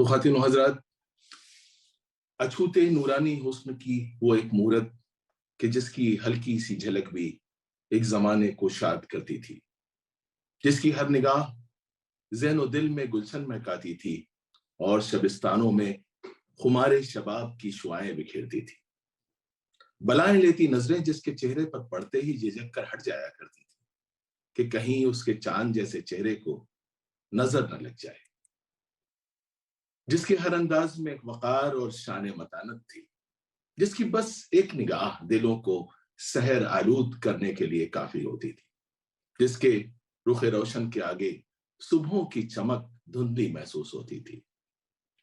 तो ख़वातीन व हज़रात, अछूते नूरानी हुस्न की वो एक मूरत कि जिसकी हल्की सी झलक भी एक ज़माने को शाद करती थी, जिसकी हर निगाह ज़हन और दिल में गुलशन महकाती थी और शबिस्तानों में खुमारे शबाब की शुआएं बिखेरती थी। बलाएं लेती नजरें जिसके चेहरे पर पड़ते ही झिझक कर हट जाया करती थी कि कहीं उसके चांद जैसे चेहरे को नजर न लग जाए, जिसके हर अंदाज में एक वकार और शान मतानत थी, जिसकी बस एक निगाह दिलों को सहर आलूद करने के लिए काफी होती थी, जिसके रुखे रोशन के आगे सुबहों की चमक धुंधली महसूस होती थी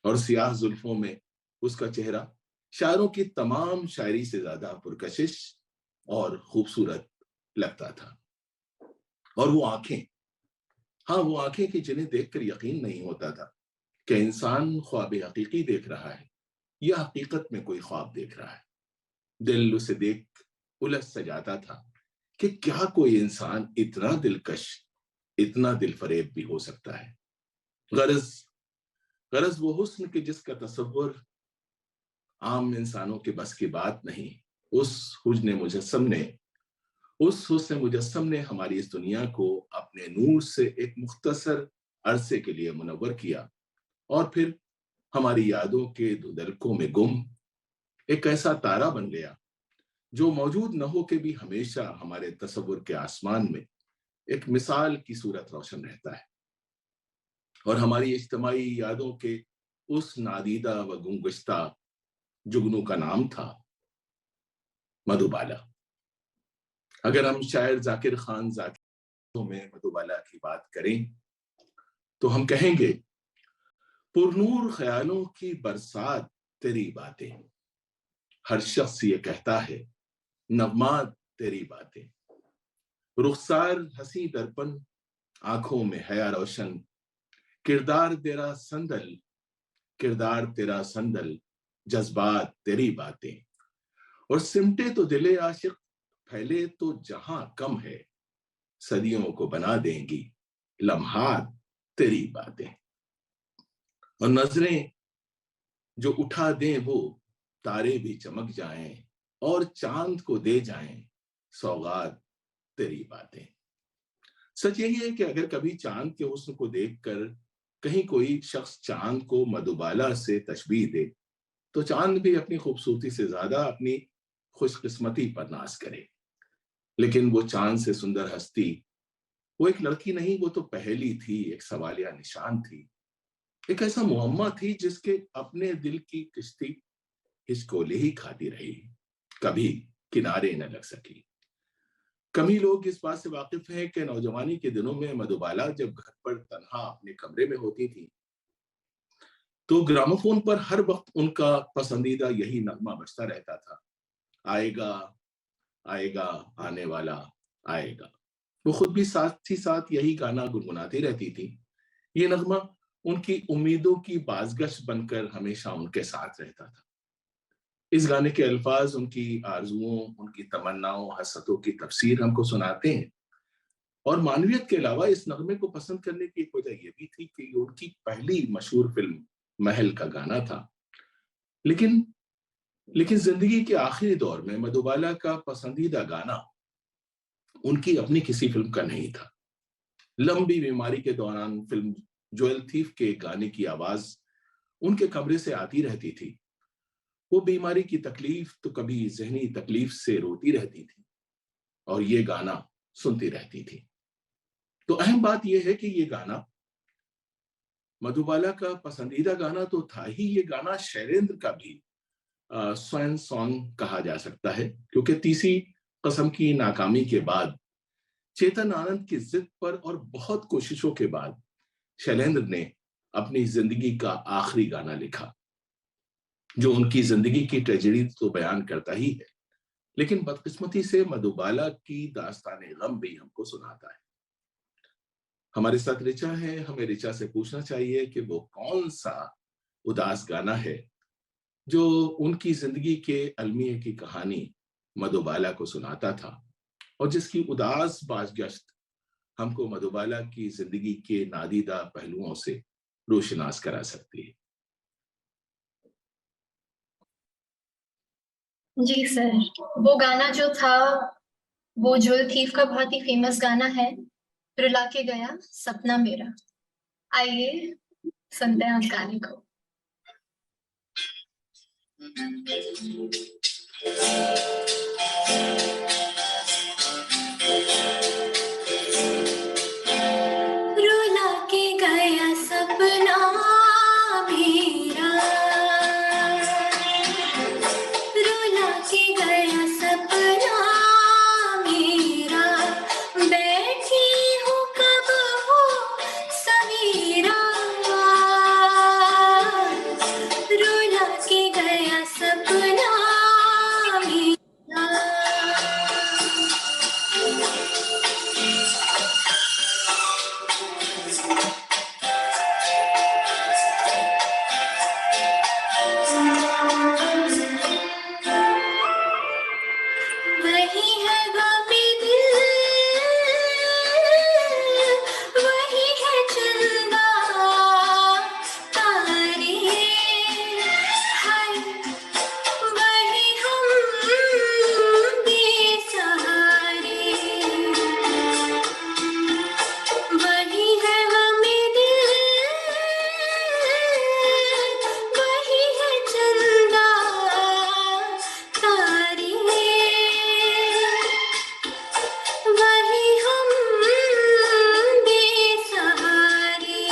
और सियाह जुल्फों में उसका चेहरा शायरों की तमाम शायरी से ज्यादा पुरकशिश और खूबसूरत लगता था। और वो आंखें, हाँ वो आंखें कि जिन्हें देखकर यकीन नहीं होता था कि इंसान ख्वाब हकीकी देख रहा है या हकीकत में कोई ख्वाब देख रहा है। दिल उसे देख उलझ सा जाता था कि क्या कोई इंसान इतना दिलकश, इतना दिलफरेब भी हो सकता है। गरज गरज वो हुस्न के जिसका तसव्वुर आम इंसानों के बस की बात नहीं, उस हुस्न मुजस्सम ने हमारी इस दुनिया को अपने नूर से एक मुख्तसर अरसे के लिए मुनव्वर किया और फिर हमारी यादों के धुंधलकों में गुम एक ऐसा तारा बन गया जो मौजूद न हो के भी हमेशा हमारे तसव्वुर के आसमान में एक मिसाल की सूरत रोशन रहता है। और हमारी इज्तिमाई यादों के उस नादीदा व गुमगश्ता जुगनू का नाम था मधुबाला। अगर हम शायर जाकिर खान जाकिर में मधुबाला की बात करें तो हम कहेंगे, पुरनूर ख्यालों की बरसात तेरी बातें, हर शख्स ये कहता है नगमात तेरी बातें, रुखसार हंसी दर्पण आंखों में हया रोशन, किरदार तेरा संदल किरदार तेरा संदल जज्बात तेरी बातें, और सिमटे तो दिले आशिक फैले तो जहां कम है, सदियों को बना देंगी लम्हात तेरी बातें। और नजरें जो उठा दें वो तारे भी चमक जाएं और चांद को दे जाएं सौगात तेरी बातें। सच यही है कि अगर कभी चांद के हुस्न को देखकर कहीं कोई शख्स चांद को मधुबाला से तशबीह दे तो चांद भी अपनी खूबसूरती से ज्यादा अपनी खुशकिस्मती पर नाज करे। लेकिन वो चांद से सुंदर हस्ती वो एक लड़की नहीं, वो तो पहेली थी, एक सवालिया निशान थी, एक ऐसा मुअम्मा थी जिसके अपने दिल की किश्ती हिचकोले ही खाती रही, कभी किनारे न लग सकी। कम ही लोग इस बात से वाकिफ हैं कि नौजवानी के दिनों में मधुबाला जब घर पर तन्हा अपने कमरे में होती थी तो ग्रामोफोन पर हर वक्त उनका पसंदीदा यही नगमा बजता रहता था, आएगा आएगा आने वाला आएगा। वो खुद भी साथ ही साथ यही गाना गुनगुनाती रहती थी। ये नगमा उनकी उम्मीदों की बाज़गश बनकर हमेशा उनके साथ रहता था। इस गाने के अल्फाज उनकी आरजुओं, उनकी तमन्नाओं, हसरतों की तफसीर हमको सुनाते हैं। और मानवियत के अलावा इस नगमे को पसंद करने की एक वजह यह भी थी कि उनकी पहली मशहूर फिल्म महल का गाना था। लेकिन लेकिन जिंदगी के आखिरी दौर में मधुबाला का पसंदीदा गाना उनकी अपनी किसी फिल्म का नहीं था। लंबी बीमारी के दौरान फिल्म ज्वेल थीफ के गाने की आवाज उनके कमरे से आती रहती थी। वो बीमारी की तकलीफ तो कभी जहनी तकलीफ से रोती रहती थी और ये गाना सुनती रहती थी। तो अहम बात यह है कि ये गाना मधुबाला का पसंदीदा गाना तो था ही, ये गाना शैलेंद्र का भी स्वयं सॉन्ग कहा जा सकता है, क्योंकि तीसरी कसम की नाकामी के बाद चेतन आनंद की जिद पर और बहुत कोशिशों के बाद शैलेंद्र ने अपनी जिंदगी का आखिरी गाना लिखा, जो उनकी जिंदगी की ट्रेजेडी तो बयान करता ही है, लेकिन बदकिस्मती से मधुबाला की दास्ताने गम भी हमको सुनाता है। हमारे साथ ऋचा है, हमें ऋचा से पूछना चाहिए कि वो कौन सा उदास गाना है जो उनकी जिंदगी के अलमिया की कहानी मधुबाला को सुनाता था और जिसकी उदास बाज़गश्त हमको मधुबाला की जिंदगी के नादीदा पहलुओं से रोशनास करा सकती है। जी सर, वो गाना जो था वो ज्वेल थीफ का बहुत ही फेमस गाना है, रुला के गया सपना मेरा। आइए सुनते हैं उस गाने को। रुला के गया सपना मेरा, रुला के गया सपना मेरा, बैठी हूँ कब हो सवेरा, रुला के गया सपना मेरा। वही है गमी दिल, वही है चंदा तारे, हाय वही हम बेसहारे, वही है गमी दिल, वही है चंदा तारे, वही हम बेसहारे,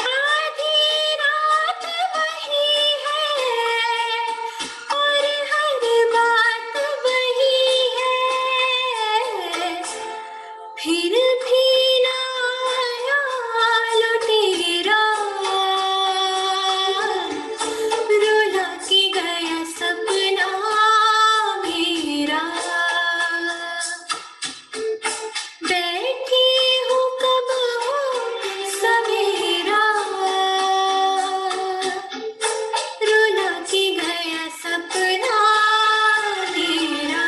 आधी रात वही है और हर बात वही है, फिर भी ना आया लुटेरा, रुला के गया सपना मेरा, बैठी हूँ कब हो सवेरा, रुला के गया सपना मेरा।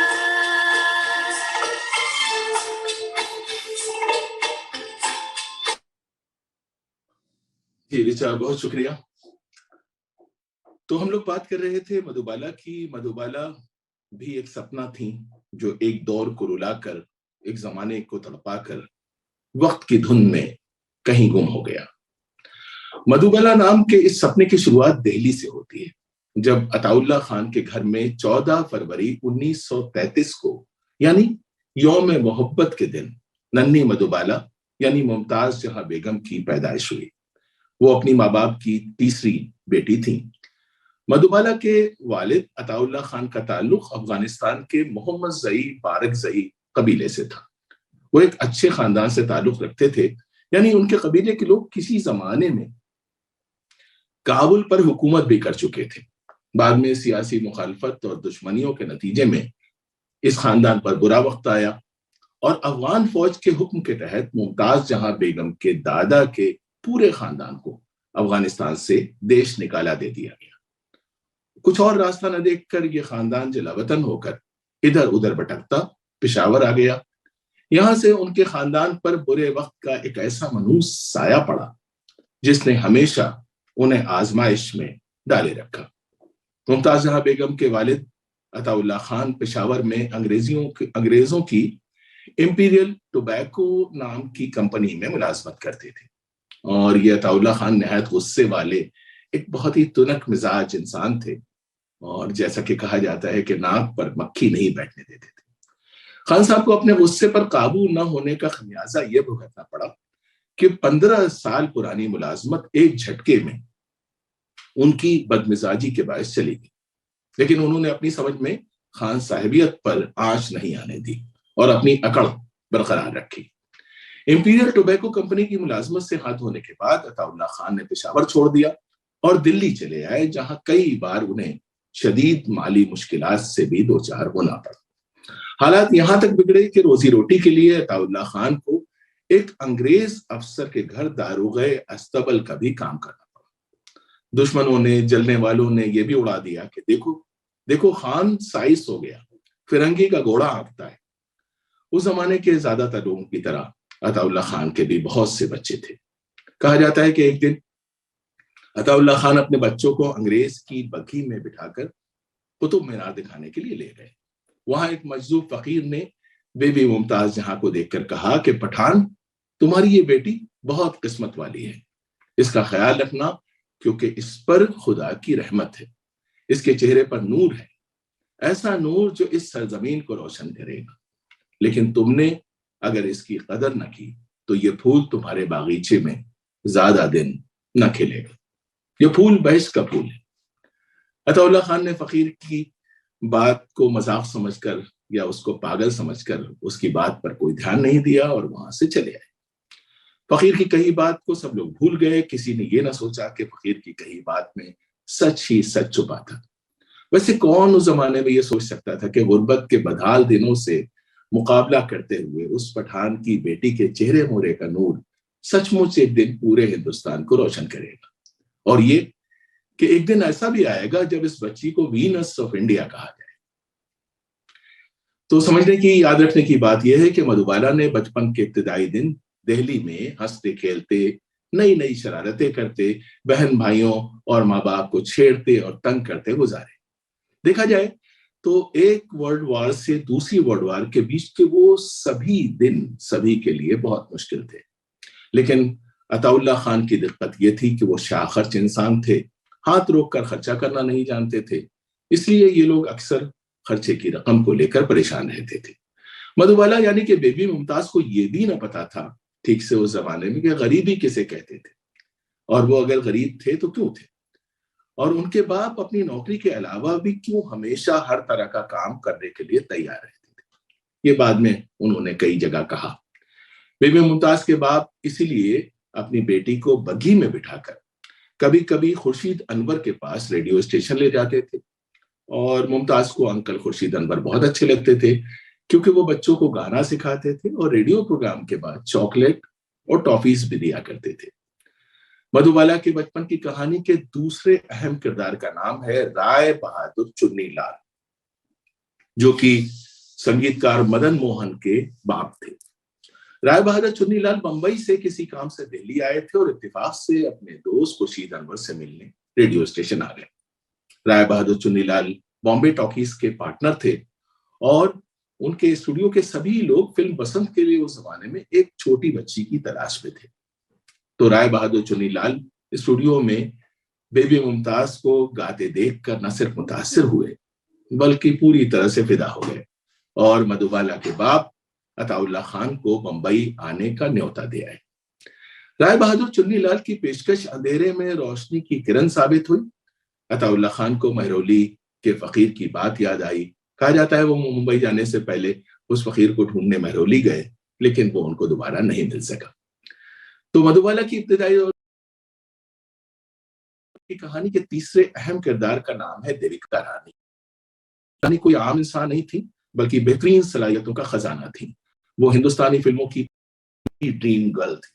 जी रिचा, बहुत शुक्रिया। तो हम लोग बात कर रहे थे मधुबाला की। मधुबाला भी एक सपना थी जो एक दौर को रुलाकर, एक जमाने को तड़पाकर वक्त की धुन में कहीं गुम हो गया। मधुबाला नाम के इस सपने की शुरुआत दिल्ली से होती है, जब अताउल्ला खान के घर में 14 फरवरी 1933 को, यानी यौम मोहब्बत के दिन, नन्ही मधुबाला यानी मुमताज जहां बेगम की पैदाइश हुई। वो अपनी माँ बाप की तीसरी बेटी थी। मधुबाला के वालिद अताउल्ला खान का ताल्लुक अफगानिस्तान के मोहम्मद जई बारकजई कबीले से था। वो एक अच्छे खानदान से ताल्लुक रखते थे, यानी उनके कबीले के लोग किसी जमाने में काबुल पर हुकूमत भी कर चुके थे। बाद में सियासी मुखालफत और दुश्मनियों के नतीजे में इस खानदान पर बुरा वक्त आया और अफगान फौज के हुक्म के तहत मुमताज जहां बेगम के दादा के पूरे खानदान को अफगानिस्तान से देश निकाला दे दिया गया। कुछ और रास्ता न देखकर ये खानदान जलावतन होकर इधर उधर भटकता पेशावर आ गया। यहां से उनके खानदान पर बुरे वक्त का एक ऐसा मनहूस साया पड़ा जिसने हमेशा उन्हें आजमाइश में डाले रखा। मुमताज जहां बेगम के वालिद अताउल्ला खान पेशावर में अंग्रेजों की इंपीरियल टोबैको नाम की कंपनी में मुलाजमत करते थे, और ये अताउल्ला खान नहायत गुस्से वाले एक बहुत ही तुनक मिजाज इंसान थे, और जैसा कि कहा जाता है कि नाक पर मक्खी नहीं बैठने देते थे। खान साहब को अपने गुस्से पर काबू न होने का खमियाजा यह भुगतना पड़ा कि 15 साल पुरानी मुलाजमत एक झटके में उनकी बदमिजाजी के बायस चली गई। लेकिन उन्होंने अपनी समझ में खान साहिबियत पर आंच नहीं आने दी और अपनी अकड़ बरकरार रखी। इंपीरियल टोबैको कंपनी की मुलाजमत से हाथ धोने के बाद अताउल्ला खान ने पेशावर छोड़ दिया और दिल्ली चले आए, जहां कई बार उन्हें शदीद माली मुश्किलात से भी दो चार होना पड़ा। हालात यहां तक बिगड़े कि रोजी रोटी के लिए अताउल्ला खान को एक अंग्रेज अफसर के घर दारोगे अस्तबल का भी काम करना पड़ा। दुश्मनों ने, जलने वालों ने यह भी उड़ा दिया कि देखो देखो खान साइस हो गया, फिरंगी का घोड़ा हाँकता है। उस जमाने के ज्यादातर लोगों की तरह अताउल्ला खान के भी बहुत से बच्चे थे। कहा जाता है कि एक दिन अताउल्ला खान अपने बच्चों को अंग्रेज की बग्घी में बिठाकर कुतुब मीनार दिखाने के लिए ले गए। वहां एक मजदूर फकीर ने बेबी मुमताज जहां को देखकर कहा कि पठान, तुम्हारी ये बेटी बहुत किस्मत वाली है, इसका ख्याल रखना, क्योंकि इस पर खुदा की रहमत है, इसके चेहरे पर नूर है, ऐसा नूर जो इस सरजमीन को रोशन करेगा। लेकिन तुमने अगर इसकी कदर न की तो ये फूल तुम्हारे बागीचे में ज्यादा दिन न खिलेगा। ये फूल बहश्त का फूल है। अताउल्लाह खान ने फकीर की बात को मजाक समझकर या उसको पागल समझकर उसकी बात पर कोई ध्यान नहीं दिया और वहां से चले आए। फकीर की कही बात को सब लोग भूल गए। किसी ने यह ना सोचा कि फकीर की कही बात में सच ही सच छुपा था। वैसे कौन उस जमाने में यह सोच सकता था कि गुर्बत के बदहाल दिनों से मुकाबला करते हुए उस पठान की बेटी के चेहरे मोहरे का नूर सचमुच एक दिन पूरे हिंदुस्तान को रोशन करेगा, और ये कि एक दिन ऐसा भी आएगा जब इस बच्ची को वीनस ऑफ इंडिया कहा जाए। तो समझने की, याद रखने की बात यह है कि मधुबाला ने बचपन के इब्तिदाई दिन दिल्ली में हंसते खेलते, नई नई शरारतें करते, बहन भाइयों और माँ बाप को छेड़ते और तंग करते गुजारे। देखा जाए तो एक वर्ल्ड वार से दूसरी वर्ल्ड वार के बीच के वो सभी दिन सभी के लिए बहुत मुश्किल थे। लेकिन अताउल्लाह खान की दिक्कत ये थी कि वो शाखर्च इंसान थे, हाथ रोक कर खर्चा करना नहीं जानते थे। इसलिए ये लोग अक्सर खर्चे की रकम को लेकर परेशान रहते थे। मधुबाला यानी कि बेबी मुमताज को ये भी ना पता था ठीक से उस जमाने में कि गरीबी किसे कहते थे, और वो अगर गरीब थे तो क्यों थे, और उनके बाप अपनी नौकरी के अलावा भी क्यों हमेशा हर तरह का काम करने के लिए तैयार रहते थे। ये बाद में उन्होंने कई जगह कहा। बेबी मुमताज के बाप इसीलिए अपनी बेटी को बग्घी में बिठाकर कभी कभी खुर्शीद अनवर के पास रेडियो स्टेशन ले जाते थे, और मुमताज को अंकल खुर्शीद अनवर बहुत अच्छे लगते थे क्योंकि वो बच्चों को गाना सिखाते थे और रेडियो प्रोग्राम के बाद चॉकलेट और टॉफीज भी दिया करते थे। मधुबाला के बचपन की कहानी के दूसरे अहम किरदार का नाम है राय बहादुर चुन्नीलाल, जो कि संगीतकार मदन मोहन के बाप थे। राय बहादुर चुन्नीलाल बंबई से किसी काम से दिल्ली आए थे और इत्तेफाक से अपने दोस्त खुर्शीद अनवर से मिलने रेडियो स्टेशन आ गए। राय बहादुर चुन्नीलाल बॉम्बे टॉकीज के पार्टनर थे और उनके स्टूडियो के सभी लोग फिल्म बसंत के लिए उस जमाने में एक छोटी बच्ची की तलाश में थे। तो राय बहादुर चुन्नीलाल स्टूडियो में बेबी मुमताज को गाते देखकर न सिर्फ मुतासिर हुए बल्कि पूरी तरह से फिदा हो गए और मधुबाला के बाप अताउल्लाह खान को बंबई आने का न्योता दे आए। राय बहादुर चुन्नीलाल की पेशकश अंधेरे में रोशनी की किरण साबित हुई। अताउल्लाह खान को महरौली के फकीर की बात याद आई। कहा जाता है वो मुंबई जाने से पहले उस फकीर को ढूंढने महरौली गए, लेकिन वो उनको दोबारा नहीं मिल सका। तो मधुबाला की इब्तिदाई की कहानी के तीसरे अहम किरदार का नाम है देविका रानी। रानी कोई आम इंसान नहीं थी बल्कि बेहतरीन सलाहियतों का खजाना थी। वो हिंदुस्तानी फिल्मों की ड्रीम गर्ल थी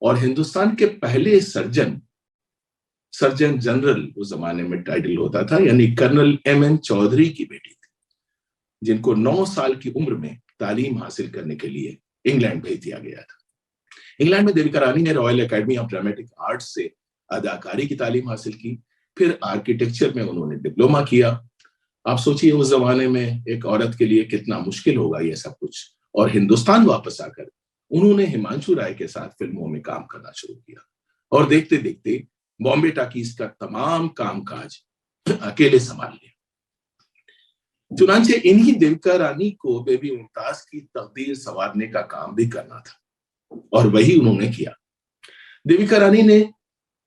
और हिंदुस्तान के पहले सर्जन जनरल उस जमाने में टाइटल होता था, यानी कर्नल M.N. चौधरी की बेटी थी, जिनको 9 साल की उम्र में तालीम हासिल करने के लिए इंग्लैंड भेज दिया गया था। इंग्लैंड में देविका रानी ने royal academy of dramatic arts से अदाकारी की तालीम हासिल की। फिर आर्किटेक्चर में उन्होंने डिप्लोमा किया। आप सोचिए उस जमाने में एक औरत के लिए कितना मुश्किल होगा ये सब कुछ। और हिंदुस्तान वापस आकर उन्होंने हिमांशु राय के साथ फिल्मों में काम करना शुरू किया और देखते देखते बॉम्बे टॉकीज का तमाम कामकाज अकेले संभाल लिया। चुनांचे इन्हीं देविका रानी को बेबी मुमताज की तकदीर संवारने का काम भी करना था और वही उन्होंने किया। देविका रानी ने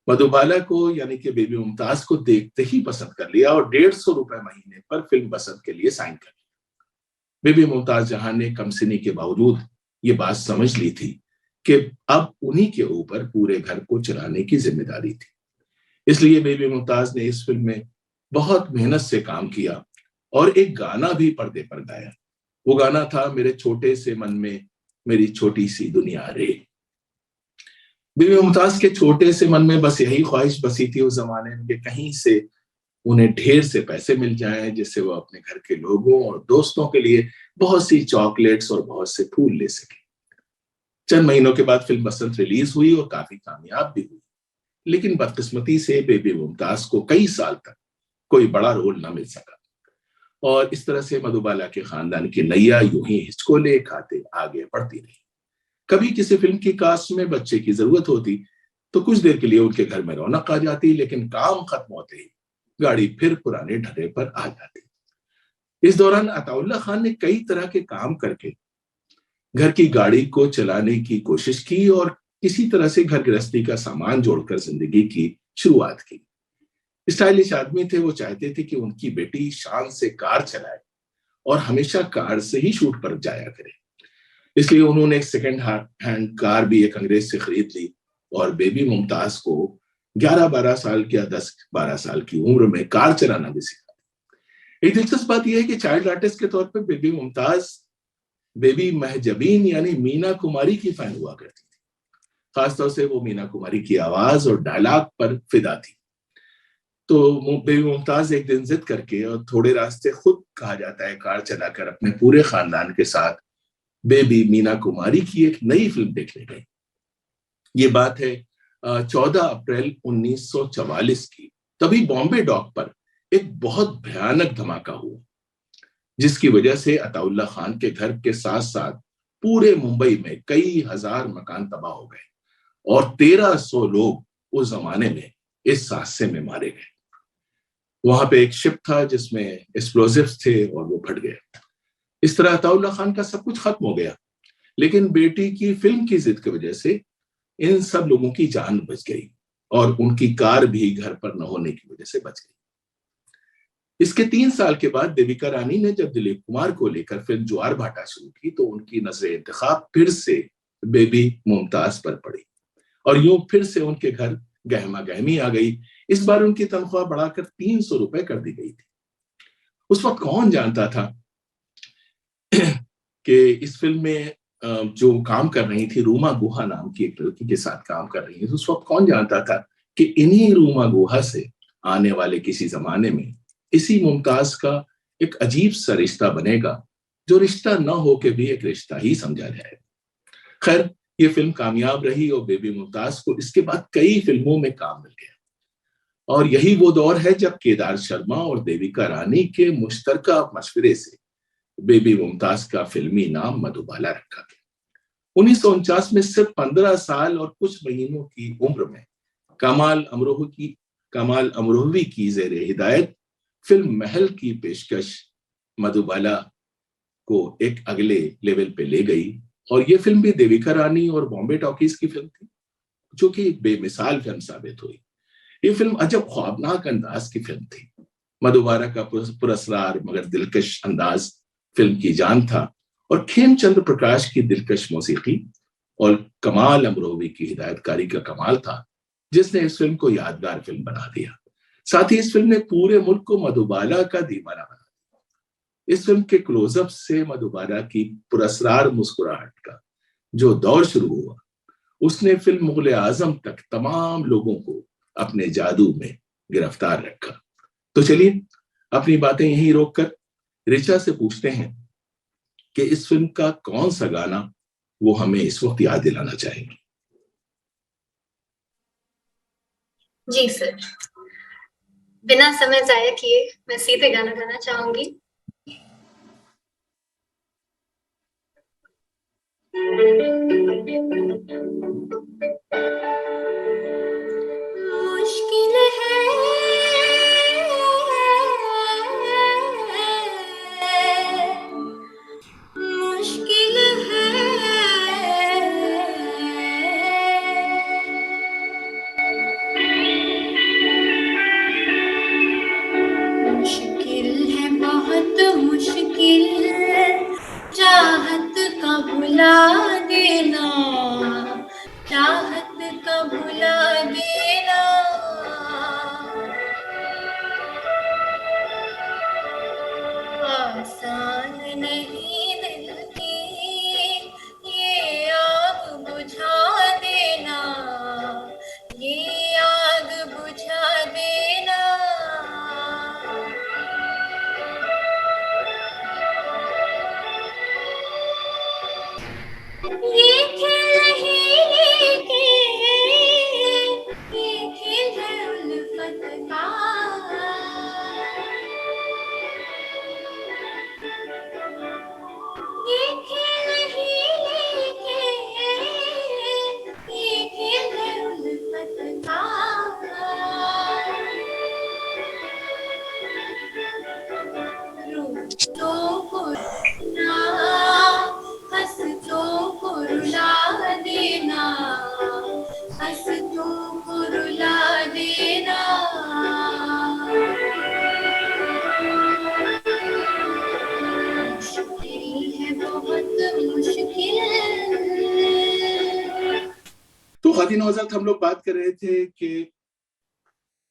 मधुबाला को यानी कि बेबी मुमताज को देखते ही पसंद कर लिया और 150 रुपए महीने पर फिल्म बसंत के लिए साइन कर लिया। बेबी मुमताज जहां ने कमसिनी के बावजूद ये बात समझ ली थी कि अब उन्हीं के ऊपर पूरे घर को चलाने की जिम्मेदारी थी, इसलिए बेबी मुमताज ने इस फिल्म में बहुत मेहनत से काम किया और एक गाना भी पर्दे पर गाया। वो गाना था मेरे छोटे से मन में मेरी छोटी सी दुनिया रे। बेबी मुमताज के छोटे से मन में बस यही ख्वाहिश बसी थी उस जमाने में कि कहीं से उन्हें ढेर से पैसे मिल जाएं जिससे वो अपने घर के लोगों और दोस्तों के लिए बहुत सी चॉकलेट्स और बहुत से फूल ले सके। चंद महीनों के बाद फिल्म बसंत रिलीज हुई और काफी कामयाब भी हुई, लेकिन बदकिस्मती से बेबी मुमताज को कई साल तक कोई बड़ा रोल न मिल सका। और इस तरह से मधुबाला के खानदान की नैया यूं ही हिचकोले खाते आगे बढ़ती रही। कभी किसी फिल्म की कास्ट में बच्चे की जरूरत होती तो कुछ देर के लिए उनके घर में रौनक आ जाती, लेकिन काम खत्म होते ही गाड़ी फिर पुराने ढर्रे पर आ जाती। इस दौरान अताउल्ला खान ने कई तरह के काम करके घर की गाड़ी को चलाने की कोशिश की और किसी तरह से घर गृहस्थी का सामान जोड़कर जिंदगी की शुरुआत की। स्टाइलिश आदमी थे, वो चाहते थे कि उनकी बेटी शान से कार चलाए और हमेशा कार से ही शूट पर जाया करे। इसलिए उन्होंने एक सेकंड हैंड कार भी एक अंग्रेज से खरीद ली और बेबी मुमताज को 11-12 साल या 10-12 साल की उम्र में कार चलाना भी सिखा। एक दिलचस्प बात यह है कि चाइल्ड आर्टिस्ट के तौर पर बेबी मुमताज बेबी महजबीन यानी मीना कुमारी की फैन हुआ करती थी। खासतौर से वो मीना कुमारी की आवाज और डायलॉग पर फिदा थी। तो बेबी मुमताज एक दिन जिद करके और थोड़े रास्ते खुद कहा जाता है कार चलाकर अपने पूरे खानदान के साथ बेबी मीना कुमारी की एक नई फिल्म देखने गई। ये बात है 14 अप्रैल 1944 की। तभी बॉम्बे डॉक पर एक बहुत भयानक धमाका हुआ, जिसकी वजह से अताउल्ला खान के घर के साथ साथ पूरे मुंबई में कई हजार मकान तबाह हो गए और 1300 लोग उस जमाने में इस हादसे में मारे गए। वहां पे एक शिप था जिसमें एक्सप्लोजिव्स थे और वो फट गया। इस तरह अताउल्ला खान का सब कुछ खत्म हो गया, लेकिन बेटी की फिल्म की जिद की वजह से इन सब लोगों की जान बच गई और उनकी कार भी घर पर न होने की वजह से बच गई। इसके 3 साल के बाद देविका रानी ने जब दिलीप कुमार को लेकर फिल्म ज्वार भाटा शुरू की तो उनकी नजर इंतखाब फिर से बेबी मुमताज पर पड़ी और यूं फिर से उनके घर गहमा गहमी आ गई। इस बार उनकी तनख्वाह बढ़ाकर 300 रुपए कर दी गई थी। उस वक्त कौन जानता था कि इस फिल्म में जो काम कर रही थी, रूमा गुहा नाम की एक लड़की के साथ काम कर रही है, उस वक्त कौन जानता था कि इन्हीं रूमा गुहा से आने वाले किसी जमाने में इसी मुमताज का एक अजीब सा रिश्ता बनेगा, जो रिश्ता न हो के भी एक रिश्ता ही समझा जाए। खैर, ये फिल्म कामयाब रही और बेबी मुमताज को इसके बाद कई फिल्मों में काम मिल गया और यही वो दौर है जब केदार शर्मा और देविका रानी के मुश्तरका मशवरे से बेबी मुमताज का फिल्मी नाम मधुबाला रखा गया। 1949 में सिर्फ 15 साल और कुछ महीनों की उम्र में कमाल अमरोहवी की ज़ेरे हिदायत फिल्म महल की पेशकश मधुबाला को एक अगले लेवल पे ले गई और ये फिल्म भी देविका रानी और बॉम्बे टॉकीज की फिल्म थी, जो कि एक बेमिसाल फिल्म साबित हुई। ये फिल्म अजब ख्वाबनाक अंदाज की फिल्म थी। मधुबाला का पुरस्कार मगर दिलकश अंदाज फिल्म की जान था और खेमचंद्र प्रकाश की दिलकश मौसीकी और कमाल अमरोहवी की हिदायतकारी का कमाल था, जिसने इस फिल्म को यादगार फिल्म बना दिया। साथ ही इस फिल्म ने पूरे मुल्क को मधुबाला का दीवाना बना दिया। इस फिल्म के क्लोजअप से मधुबाला की पुरस्कार मुस्कुराहट का जो दौर शुरू हुआ, उसने फिल्म मुगले आजम तक तमाम लोगों को अपने जादू में गिरफ्तार रखा। तो चलिए अपनी बातें यहीं रोककर ऋचा से पूछते हैं कि इस फिल्म का कौन सा गाना वो हमें इस वक्त याद दिलाना चाहेंगे। जी सर, बिना समय जाया किए मैं सीधे गाना गाना चाहूंगी। मुश्किल है मुश्किल है बहुत मुश्किल चाहत का भुला देना, चाहत का भुला देना। आसान नहीं दिल की ये आग बुझा देना, ये आग बुझा देना। ये खेल ही के ये खेल है उल्फत का, ख्वातीन और हज़रात, हम लोग बात कर रहे थे कि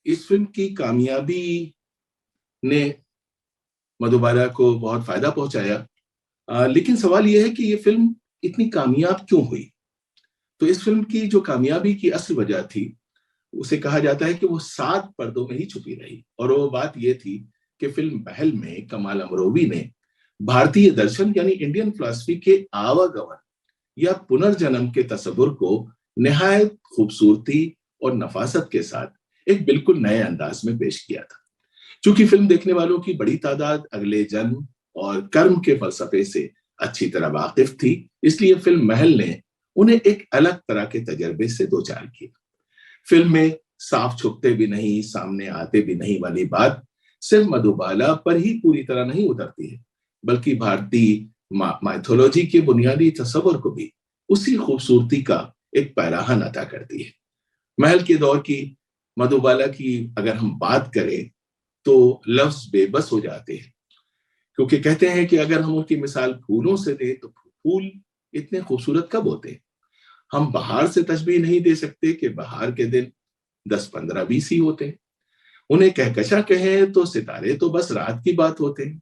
इस फिल्म की कामयाबी ने मधुबाला को बहुत फायदा पहुंचाया, लेकिन सवाल यह है कि ये फिल्म इतनी कामयाब क्यों हुई। तो इस फिल्म की जो कामयाबी की असल वजह थी, उसे कहा जाता है कि वो 7 पर्दों में ही छुपी रही। और वो बात ये थी कि फिल्म महल में कमाल अमरोवी ने भारतीय दर्शन यानी इंडियन फिलॉसफी के आवागमन या पुनर्जन्म के तस्वुर को निहायत खूबसूरती और नफासत के साथ एक बिल्कुल नए अंदाज में पेश किया था। चूंकि फिल्म देखने वालों की बड़ी तादाद अगले जन्म और कर्म के फलसफे से अच्छी तरह वाकिफ थी, इसलिए फिल्म महल ने उन्हें एक अलग तरह के तजर्बे से दो चार किया। फिल्म में साफ छुपते भी नहीं, सामने आते भी नहीं वाली बात सिर्फ मधुबाला पर ही पूरी तरह नहीं उतरती है, बल्कि भारतीय माइथोलॉजी के बुनियादी तस्वर को भी उसी खूबसूरती का एक पैराहन अता करती है। महल के दौर की मधुबाला की अगर हम बात करें तो लफ्ज बेबस हो जाते हैं, क्योंकि कहते हैं कि अगर हम उनकी मिसाल फूलों से दें तो फूल इतने खूबसूरत कब होते हैं। हम बहार से तशबीह नहीं दे सकते कि बहार के दिन 10, 15, 20 ही होते हैं। उन्हें कहकशा कहें तो सितारे तो बस रात की बात होते हैं।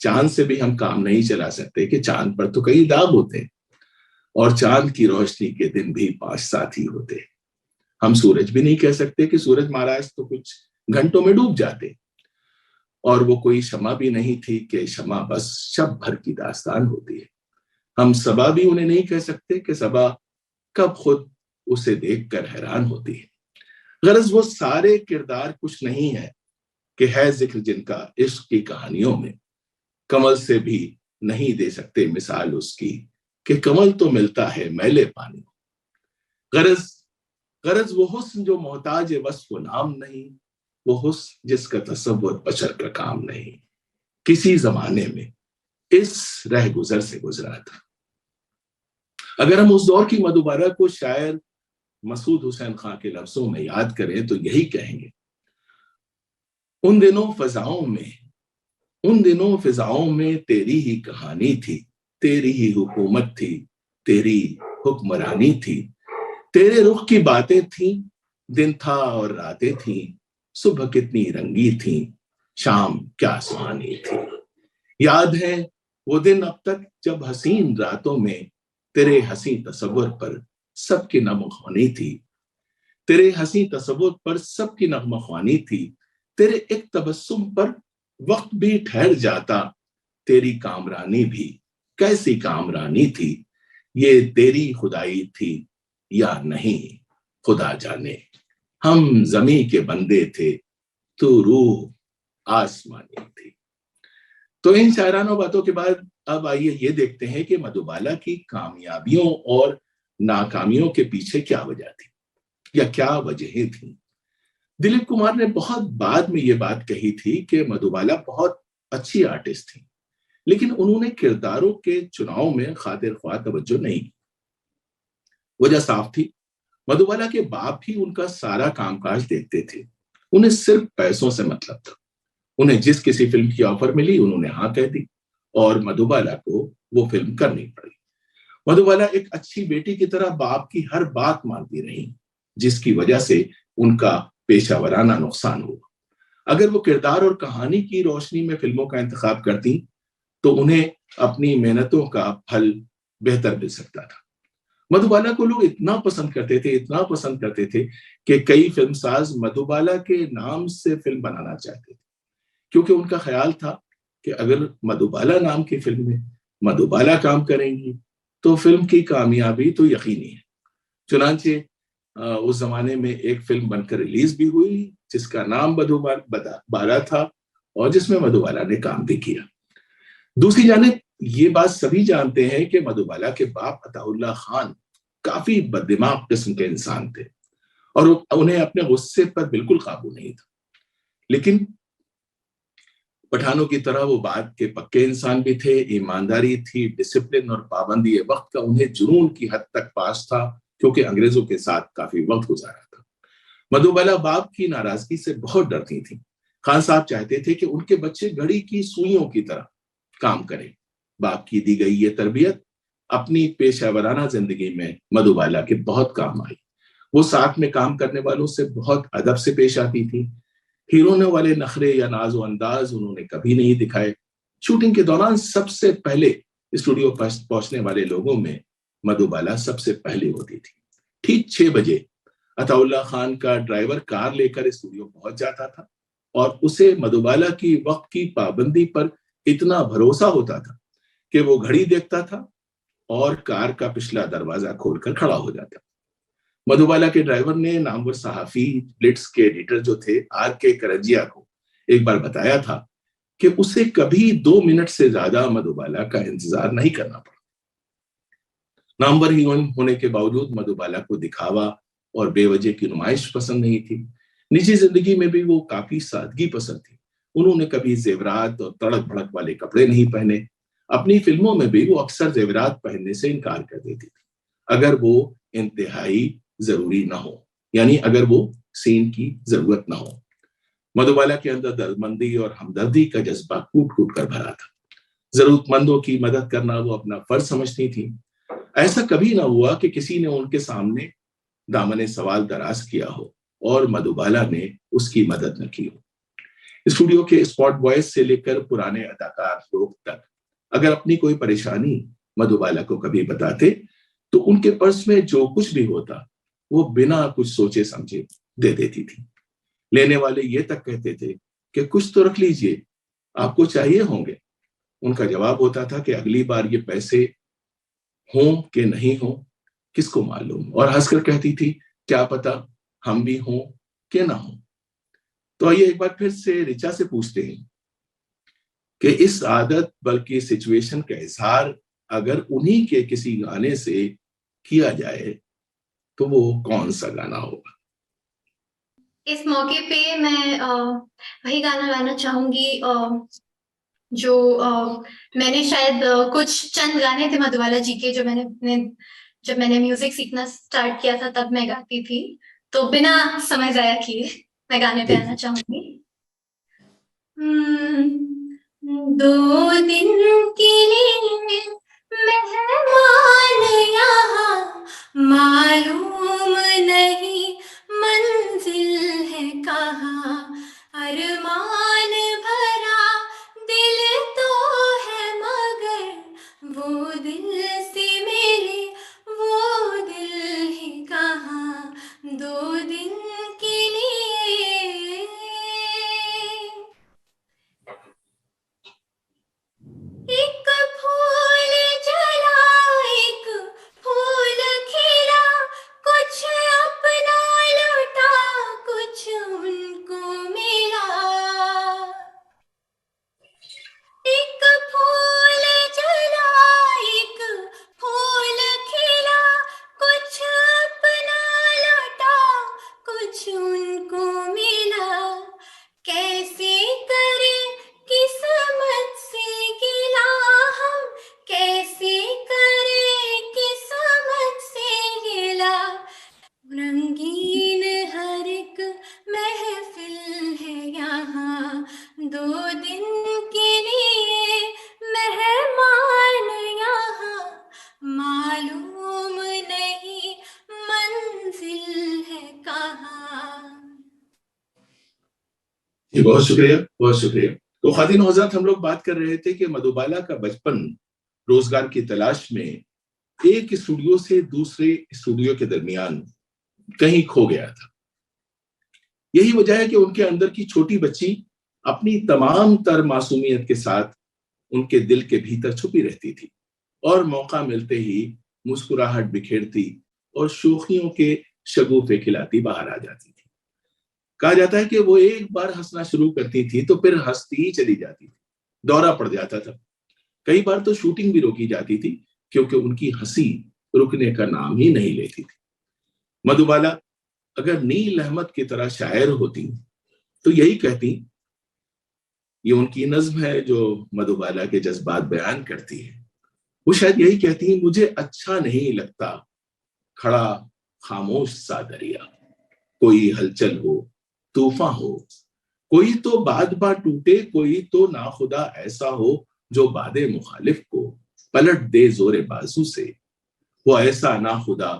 चांद से भी हम काम नहीं चला सकते कि चांद पर तो कई दाग होते हैं, और चांद की रोशनी के दिन भी 5-7 ही होते हैं। हम सूरज भी नहीं कह सकते कि सूरज महाराज तो कुछ घंटों में डूब जाते, और वो कोई शमा भी नहीं थी कि शमा बस शब भर की दास्तान होती है। हम सबा भी उन्हें नहीं कह सकते कि सबा कब खुद उसे देखकर हैरान होती है। गरज वो सारे किरदार कुछ नहीं है कि है जिक्र जिनका इश्क की कहानियों में, कमल से भी नहीं दे सकते मिसाल उसकी कि कमल तो मिलता है मैले पानी। गरज गरज वो हुस्न जो मोहताज वस्फ व नाम नहीं, वो हुस्न जिसका तसव्वुर बशर का काम नहीं, किसी जमाने में इस रह गुजर से गुजरा था। अगर हम उस दौर की मधुबाला को शायर मसूद हुसैन खां के लफ्जों में याद करें तो यही कहेंगे, उन दिनों फिजाओं में तेरी ही कहानी थी, तेरी ही हुकूमत थी, तेरी हुक्मरानी थी, तेरे रुख की बातें थी, दिन था और रातें थी, सुबह कितनी रंगी थी, शाम क्या सुहानी थी। याद है वो दिन अब तक जब हसीन रातों में तेरे हसी तस्वुर पर सबकी नगमख्वानी थी, तेरे हसी तस्वुर पर सबकी नगमख्वानी थी, तेरे एक तबस्सुम पर वक्त भी ठहर जाता, तेरी कामरानी भी कैसी कामरानी थी, ये तेरी खुदाई थी या नहीं खुदा जाने, हम जमी के बंदे थे तू रूह आसमानी थी। तो इन शायराना बातों के बाद अब आइए ये देखते हैं कि मधुबाला की कामयाबियों और नाकामियों के पीछे क्या वजह थी या क्या वजहें थी। दिलीप कुमार ने बहुत बाद में ये बात कही थी कि मधुबाला बहुत अच्छी आर्टिस्ट थी, लेकिन उन्होंने किरदारों के चुनाव में खातिर ख्वाह तवज्जो नहीं की। वजह साफ थी, मधुबाला के बाप ही उनका सारा कामकाज देखते थे, उन्हें सिर्फ पैसों से मतलब था। उन्हें जिस किसी फिल्म की ऑफर मिली उन्होंने हाँ कह दी और मधुबाला को वो फिल्म करनी पड़ी। मधुबाला एक अच्छी बेटी की तरह बाप की हर बात मानती रही, जिसकी वजह से उनका पेशावराना नुकसान हुआ। अगर वो किरदार और कहानी की रोशनी में फिल्मों का इंतखाब करती तो उन्हें अपनी मेहनतों का फल बेहतर मिल सकता था। मधुबाला को लोग इतना पसंद करते थे कि कई फिल्मसाज मधुबाला के नाम से फिल्म बनाना चाहते थे, क्योंकि उनका ख्याल था कि अगर मधुबाला नाम की फिल्म में मधुबाला काम करेंगी तो फिल्म की कामयाबी तो यकीनी है। चुनांचे उस जमाने में एक फिल्म बनकर रिलीज भी हुई जिसका नाम मधुबाला था और जिसमें मधुबाला ने काम भी किया। दूसरी जानिब ये बात सभी जानते हैं कि मधुबाला के बाप अताउल्लाह खान काफी बददिमाग किस्म के इंसान थे और उन्हें अपने गुस्से पर बिल्कुल काबू नहीं था, लेकिन पठानों की तरह वो बात के पक्के इंसान भी थे। ईमानदारी थी, डिसिप्लिन और पाबंदी वक्त का उन्हें जुनून की हद तक पास था, क्योंकि अंग्रेजों के साथ काफी वक्त गुजारा था। मधुबाला बाप की नाराजगी से बहुत डरती थी। खान साहब चाहते थे कि उनके बच्चे घड़ी की सुइयों की तरह काम करें। बाप की दी गई ये तरबियत अपनी पेशावराना जिंदगी में मधुबाला के बहुत काम आई। वो साथ में काम करने वालों से बहुत अदब से पेश आती थी। हीरोइनों वाले नखरे या नाजो अंदाज उन्होंने कभी नहीं दिखाए। शूटिंग के दौरान सबसे पहले स्टूडियो पहुंचने वाले लोगों में मधुबाला सबसे पहले होती थी। ठीक 6 बजे अताउल्ला खान का ड्राइवर कार लेकर स्टूडियो पहुंच जाता था और उसे मधुबाला की वक्त की पाबंदी पर इतना भरोसा होता था कि वो घड़ी देखता था और कार का पिछला दरवाजा खोलकर खड़ा हो जाता। मधुबाला के ड्राइवर ने नामवर सहाफी ब्लिट्स के एडिटर जो थे R.K. करंजिया को एक बार बताया था कि उसे कभी 2 मिनट से ज्यादा मधुबाला का इंतजार नहीं करना पड़ा। नामवर हीरोइन होने के बावजूद मधुबाला को दिखावा और बेवजह की नुमाइश पसंद नहीं थी। निजी जिंदगी में भी वो काफी सादगी पसंद थी। उन्होंने कभी जेवरात और तड़क भड़क वाले कपड़े नहीं पहने। अपनी फिल्मों में भी वो अक्सर जेवरात पहनने से इनकार कर देती थी अगर वो इंतहाई जरूरी ना हो, यानी अगर वो सीन की जरूरत ना हो। मधुबाला के अंदर दर्दमंदी और हमदर्दी का जज्बा कूट कूट कर भरा था। जरूरतमंदों की मदद करना वो अपना फर्ज समझती थी। ऐसा कभी ना हुआ कि किसी ने उनके सामने दामने सवाल दराज किया हो और मधुबाला ने उसकी मदद न की हो। स्टूडियो के स्पॉट बॉयज से लेकर पुराने अदाकार लोग तक अगर अपनी कोई परेशानी मधुबाला को कभी बताते तो उनके पर्स में जो कुछ भी होता वो बिना कुछ सोचे समझे दे देती थी। लेने वाले ये तक कहते थे कि कुछ तो रख लीजिए, आपको चाहिए होंगे। उनका जवाब होता था कि अगली बार ये पैसे हों कि नहीं हों किसको मालूम, और हंसकर कहती थी क्या पता हम भी हों कि ना हों। तो आइए एक बार फिर से ऋचा से पूछते हैं कि इस आदत बल्कि सिचुएशन का इजहार अगर उन्हीं के किसी गाने से किया जाए तो वो कौन सा गाना होगा? इस मौके पे मैं वही गाना गाना चाहूंगी जो मैंने शायद कुछ चंद गाने थे मधुबाला जी के जो जब मैंने म्यूजिक सीखना स्टार्ट किया था तब मैं गाती थी। तो बिना समय जाया किए मैं गाने पे आना चाहूंगी। 2 दिन के लिए मेहमान यहाँ, मालूम नहीं मंजिल है कहाँ। अरमान भरा दिल तो है मगर वो दिल से मेरे वो दिल है कहाँ। 2 दिन के लिए एक फूल जला एक फूल खिला, कुछ अपना लौटा कुछ उनको मिला। एक फूल जला एक फूल खिला, कुछ अपना लौटा कुछ उनको मिला। कैसे करे किस्मत से गिला हम, कैसे करे किस्मत से गिला। रंगीन हर एक महफिल है यहाँ, 2 दिन के लिए मेहमान यहाँ, मालूम नहीं मंजिल है कहाँ। जी बहुत शुक्रिया, बहुत शुक्रिया। तो खातिन हज़रात, हम लोग बात कर रहे थे कि मधुबाला का बचपन रोजगार की तलाश में एक स्टूडियो से दूसरे स्टूडियो के दरमियान कहीं खो गया था। यही वजह है कि उनके अंदर की छोटी बच्ची अपनी तमाम तर मासूमियत के साथ उनके दिल के भीतर छुपी रहती थी और मौका मिलते ही मुस्कुराहट बिखेरती और शोखियों के शगुफे खिलाती बाहर आ जाती थी। कहा जाता है कि वो एक बार हंसना शुरू करती थी तो फिर हंसती ही चली जाती थी, दौरा पड़ जाता था। कई बार तो शूटिंग भी रोकी जाती थी क्योंकि उनकी हंसी रुकने का नाम ही नहीं लेती थी। मधुबाला अगर नील अहमद की तरह शायर होती तो यही कहती। ये उनकी नज्म है जो मधुबाला के जज्बात बयान करती है। वो शायद यही कहती, मुझे अच्छा नहीं लगता खड़ा खामोश सा दरिया, कोई हलचल हो तूफान हो, कोई तो बाद टूटे, कोई तो नाखुदा ऐसा हो जो बादे मुखालिफ को पलट दे जोरे बाजू से। वो ऐसा नाखुदा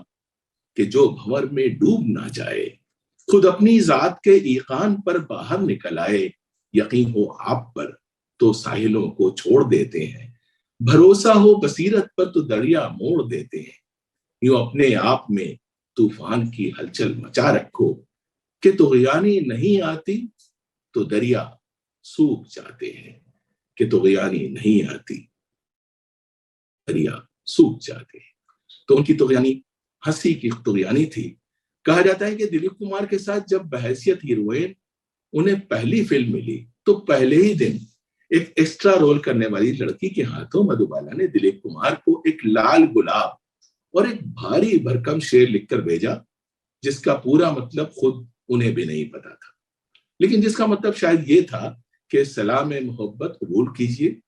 कि जो भंवर में डूब ना जाए, खुद अपनी जात के ईकान पर बाहर निकल आए। यकीन हो आप पर तो साहिलों को छोड़ देते हैं, भरोसा हो बसीरत पर तो दरिया मोड़ देते हैं। यूं अपने आप में तूफान की हलचल मचा रखो कि तुग़यानी नहीं आती तो दरिया सूख जाते हैं, कि तुग़यानी नहीं आती दरिया सूख जाते हैं। तो उनकी तुग़यानी हंसी की तुग़यानी थी। कहा जाता है कि दिलीप कुमार के साथ जब बहैसियत हीरोइन उन्हें पहली फिल्म मिली तो पहले ही दिन एक एक्स्ट्रा रोल करने वाली लड़की के हाथों मधुबाला ने दिलीप कुमार को एक लाल गुलाब और एक भारी भरकम शेर लिखकर भेजा, जिसका पूरा मतलब खुद उन्हें भी नहीं पता था, लेकिन जिसका मतलब शायद ये था कि सलाम मोहब्बत कबूल कीजिए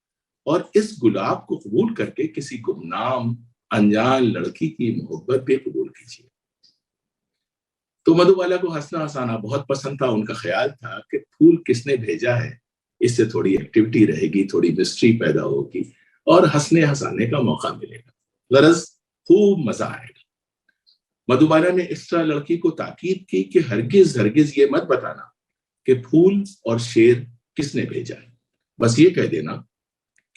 और इस गुलाब को कबूल करके किसी गुमनाम अनजान लड़की की मोहब्बत भी कबूल कीजिए। तो मधुबाला को हंसना हंसाना बहुत पसंद था। उनका ख्याल था कि फूल किसने भेजा है, इससे थोड़ी एक्टिविटी रहेगी, थोड़ी मिस्ट्री पैदा होगी और हंसने हंसाने का मौका मिलेगा, गरज खूब मजा आएगा। मधुबाला ने एक्स्ट्रा लड़की को ताकीद की कि हरगिज हरगिज ये मत बताना कि फूल और शेर किसने भेजा है, बस ये कह देना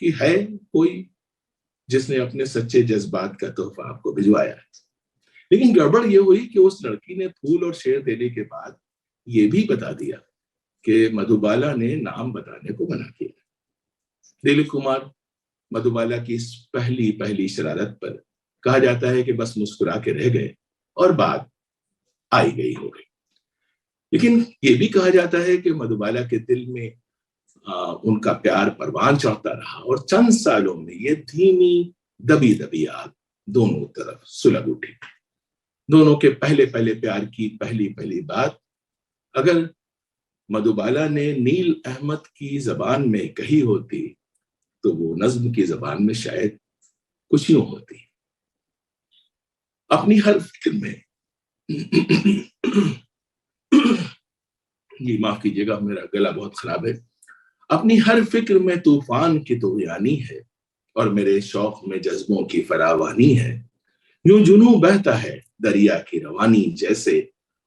कि है कोई जिसने अपने सच्चे जज्बात का तोहफा आपको भिजवाया है। लेकिन गड़बड़ ये हुई कि उस लड़की ने फूल और शेर देने के बाद ये भी बता दिया कि मधुबाला ने नाम बताने को मना किया। दिलीप कुमार मधुबाला की इस पहली पहली शरारत पर कहा जाता है कि बस मुस्कुरा के रह गए और बात आई गई हो गई। लेकिन ये भी कहा जाता है कि मधुबाला के दिल में उनका प्यार परवान चढ़ता रहा और चंद सालों में ये धीमी दबी दबी आग दोनों तरफ सुलग उठी। दोनों के पहले पहले प्यार की पहली पहली बात अगर मधुबाला ने नील अहमद की जबान में कही होती तो वो नज्म की जबान में शायद कुछ यूं होती। अपनी हर फिक्र में जी माफ कीजिएगा, मेरा गला बहुत खराब है। अपनी हर फिक्र में तूफान की तुग़यानी है और मेरे शौक में जज्बों की फरावानी है। यूं जुनूं बहता है दरिया की रवानी जैसे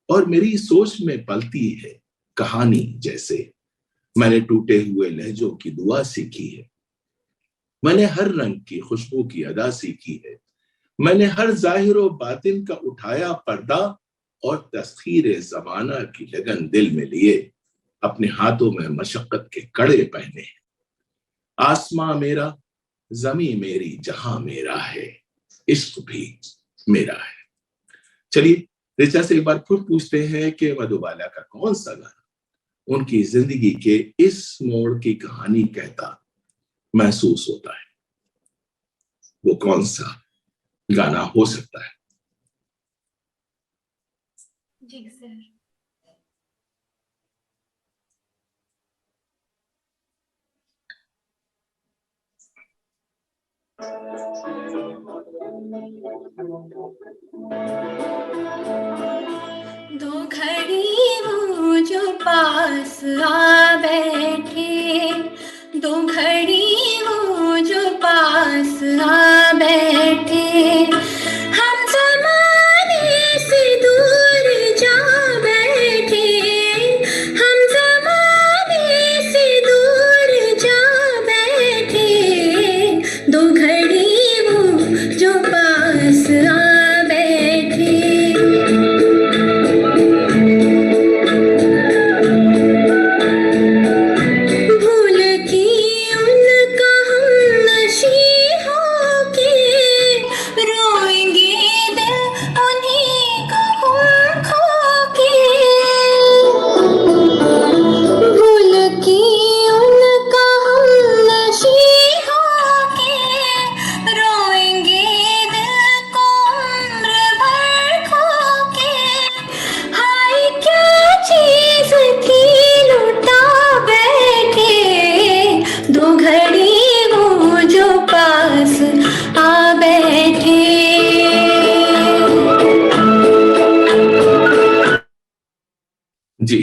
और मेरी सोच में पलती है कहानी जैसे। मैंने टूटे हुए लहजों की दुआ सीखी है, मैंने हर रंग की खुशबू की अदा सीखी है, मैंने हर जाहिर व बातिन का उठाया पर्दा और तस्खीर जमाना की लगन दिल में लिए अपने हाथों में मशक्कत के कड़े पहने। आसमां मेरा, जमी मेरी, जहां मेरा है, इश्क भी मेरा है। चलिए ऋचा से एक बार फिर पूछते हैं कि मधुबाला का कौन सा गाना उनकी जिंदगी के इस मोड़ की कहानी कहता महसूस होता है, वो कौन सा गाना हो सकता है? जी सर। दो घड़ी वो जो पास आ बैठे, दो घड़ी वो जो पास आ बैठे, हम ज़माने से दूर जा बैठे, हम ज़माने से दूर जा बैठे, दो घड़ी वो जो पास आ बैठे। भूल की उनका हमनशी होके, रोएंगे दिल उन्हीं को हम खोके। भूल की उनका हमनशी होके, रोएंगे दिल को उम्र भर खोके। हाय क्या चीज थी लुटा बैठे, दो घड़ी वो जो पास आ बैठे। जी,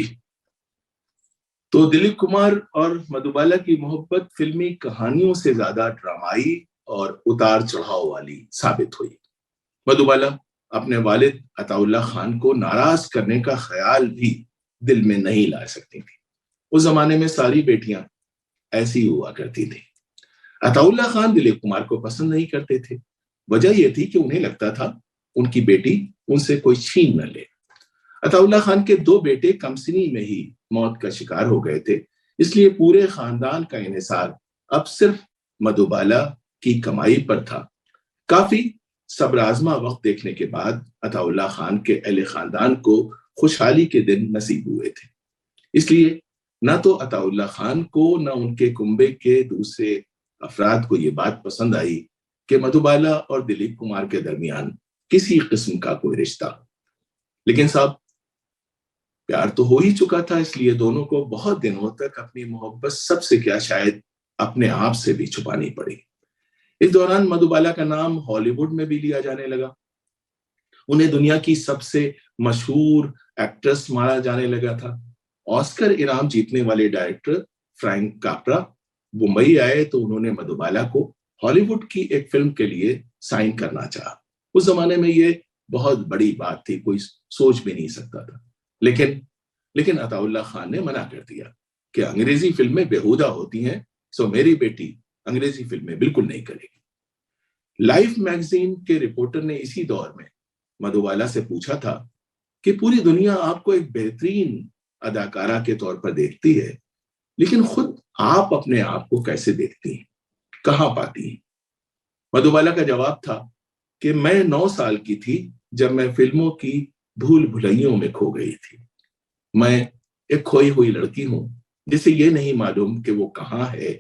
तो दिलीप कुमार और मधुबाला की मोहब्बत फिल्मी कहानियों से ज्यादा ड्रामाई और उतार चढ़ाव वाली साबित हुई। मधुबाला अपने वालिद अताउल्लाह खान को नाराज करने का ख्याल भी दिल में नहीं ला सकती थी। उस जमाने में सारी बेटियां ऐसी हुआ करती थी। अताउल्लाह खान दिलीप कुमार को पसंद नहीं करते थे। वजह यह थी कि उन्हें लगता था उनकी बेटी उनसे कोई छीन न ले। अताउल्लाह खान के 2 बेटे कमसिनी में ही मौत का शिकार हो गए थे, इसलिए पूरे खानदान का इन्हिसार अब सिर्फ मधुबाला की कमाई पर था। काफी सब्र आजमा वक्त देखने के बाद अताउल्लाह खान के अहले खानदान को खुशहाली के दिन नसीब हुए थे। इसलिए न तो अताउल्लाह खान को न उनके कुंबे के दूसरे अफराद को ये बात पसंद आई कि मधुबाला और दिलीप कुमार के दरमियान किसी किस्म का कोई रिश्ता। लेकिन साहब, प्यार तो हो ही चुका था, इसलिए दोनों को बहुत दिनों तक अपनी मोहब्बत सबसे क्या शायद अपने आप से भी छुपानी पड़ी। इस दौरान मधुबाला का नाम हॉलीवुड में भी लिया जाने लगा। उन्हें दुनिया की सबसे मशहूर एक्ट्रेस माना जाने लगा था। ऑस्कर इनाम जीतने वाले डायरेक्टर फ्रैंक कापरा मुंबई आए तो उन्होंने मधुबाला को हॉलीवुड की एक फिल्म के लिए साइन करना चाहा। उस जमाने में ये बहुत बड़ी बात थी, कोई सोच भी नहीं सकता था। लेकिन अताउल्लाह खान ने मना कर दिया कि अंग्रेजी फिल्में बेहुदा होती हैं, सो मेरी बेटी अंग्रेजी फिल्में बिल्कुल नहीं करेगी। लाइफ मैगजीन के रिपोर्टर ने इसी दौर में मधुबाला से पूछा था कि पूरी दुनिया आपको एक बेहतरीन अदाकारा के तौर पर देखती है, लेकिन खुद आप अपने आप को कैसे देखती हैं, कहां पाती हैं? मधुबाला का जवाब था कि मैं 9 साल की थी जब मैं फिल्मों की भूल भुलैयों में खो गई थी। मैं एक खोई हुई लड़की हूं जिसे ये नहीं मालूम कि वो कहां है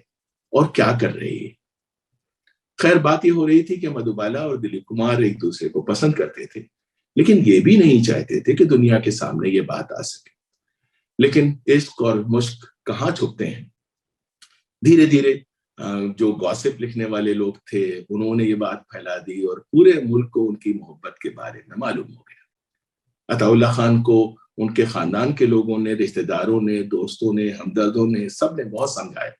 और क्या कर रही है। खैर, बात ये हो रही थी कि मधुबाला और दिलीप कुमार एक दूसरे को पसंद करते थे, लेकिन ये भी नहीं चाहते थे कि दुनिया के सामने ये बात आ सके। लेकिन इश्क और मुश्क कहाँ छुपते हैं। धीरे धीरे जो गॉसिप लिखने वाले लोग थे उन्होंने ये बात फैला दी और पूरे मुल्क को उनकी मोहब्बत के बारे में मालूम हो गया। अताउल्लाह खान को उनके खानदान के लोगों ने, रिश्तेदारों ने, दोस्तों ने, हमदर्दों ने, सब ने बहुत समझाया।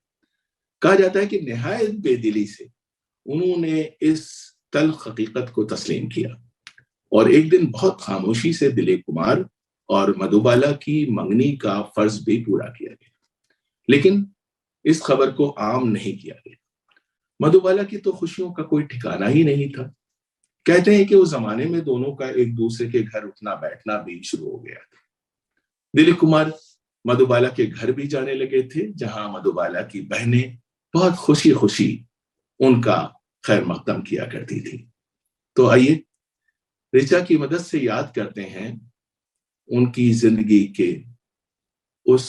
कहा जाता है कि निहायत बेदिली से उन्होंने इस तल्ख हकीकत को तस्लीम किया और एक दिन बहुत खामोशी से दिलीप कुमार और मधुबाला की मंगनी का फर्ज भी पूरा किया गया। लेकिन इस खबर को आम नहीं किया गया। मधुबाला की तो खुशियों का कोई ठिकाना ही नहीं था। कहते हैं कि उस जमाने में दोनों का एक दूसरे के घर उठना बैठना भी शुरू हो गया था। दिलीप कुमार मधुबाला के घर भी जाने लगे थे, जहां मधुबाला की बहनें बहुत खुशी खुशी उनका खैर मकदम किया करती थी। तो आइए ऋचा की मदद से याद करते हैं उनकी जिंदगी के उस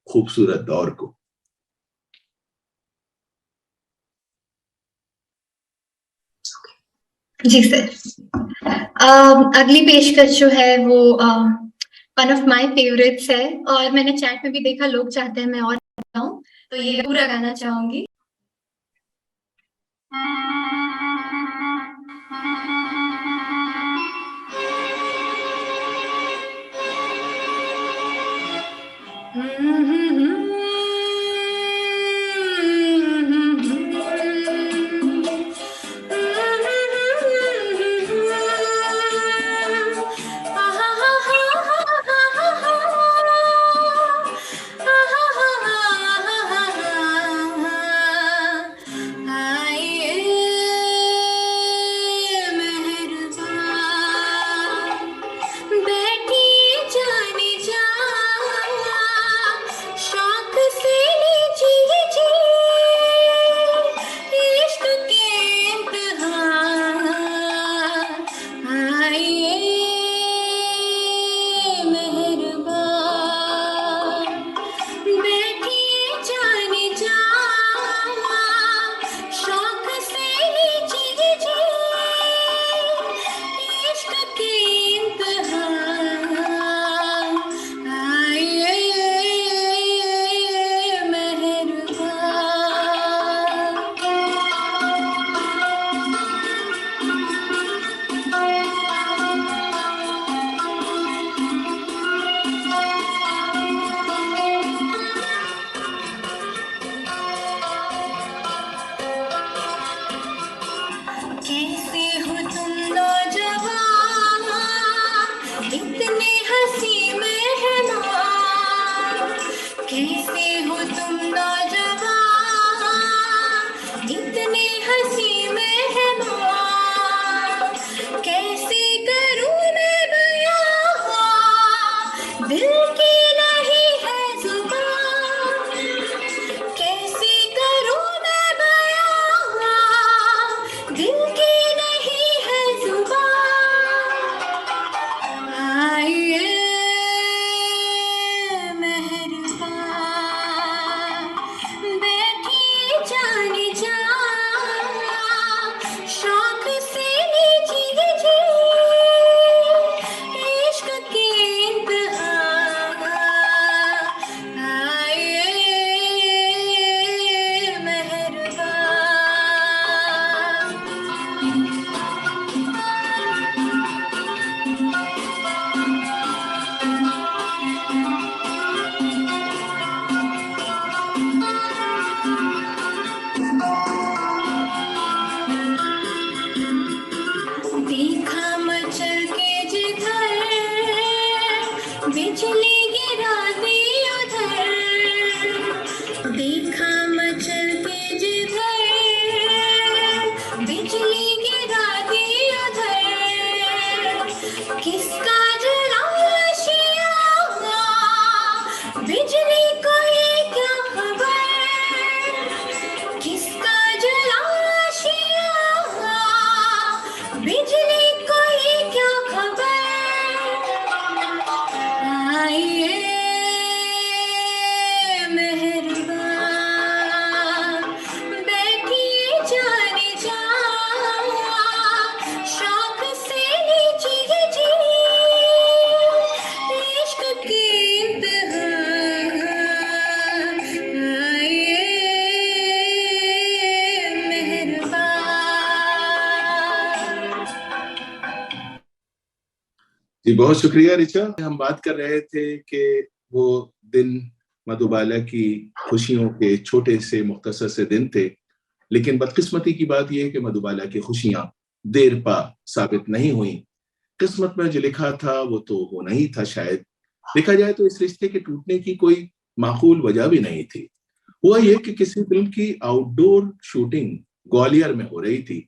खूबसूरत दौर को। जी सर। अगली पेशकश जो है वो वन ऑफ माय फेवरेट्स है और मैंने चैट में भी देखा लोग चाहते हैं मैं और गाऊं, तो ये पूरा गाना चाहूंगी। लगा दी उधर, किसका जलाशिया, बिजली को ये क्या खबर, किसका जलाशिया, बिजली को ये क्या खबर, आइए मेहरबान, बैठिए जाने जा, शौक से लीजिए जी, इश्क की इंतहा, आइए मेहरबान। जी बहुत शुक्रिया रिचा। हम बात कर रहे थे कि वो दिन मधुबाला की खुशियों के छोटे से मुख्तसर से दिन थे, लेकिन बदकिस्मती की बात यह है कि मधुबाला की खुशियां देर पा साबित नहीं हुई। किस्मत में जो लिखा था वो तो होना ही था शायद। देखा जाए तो इस रिश्ते के टूटने की कोई माकूल वजह भी नहीं थी। हुआ ये कि किसी फिल्म की आउटडोर शूटिंग ग्वालियर में हो रही थी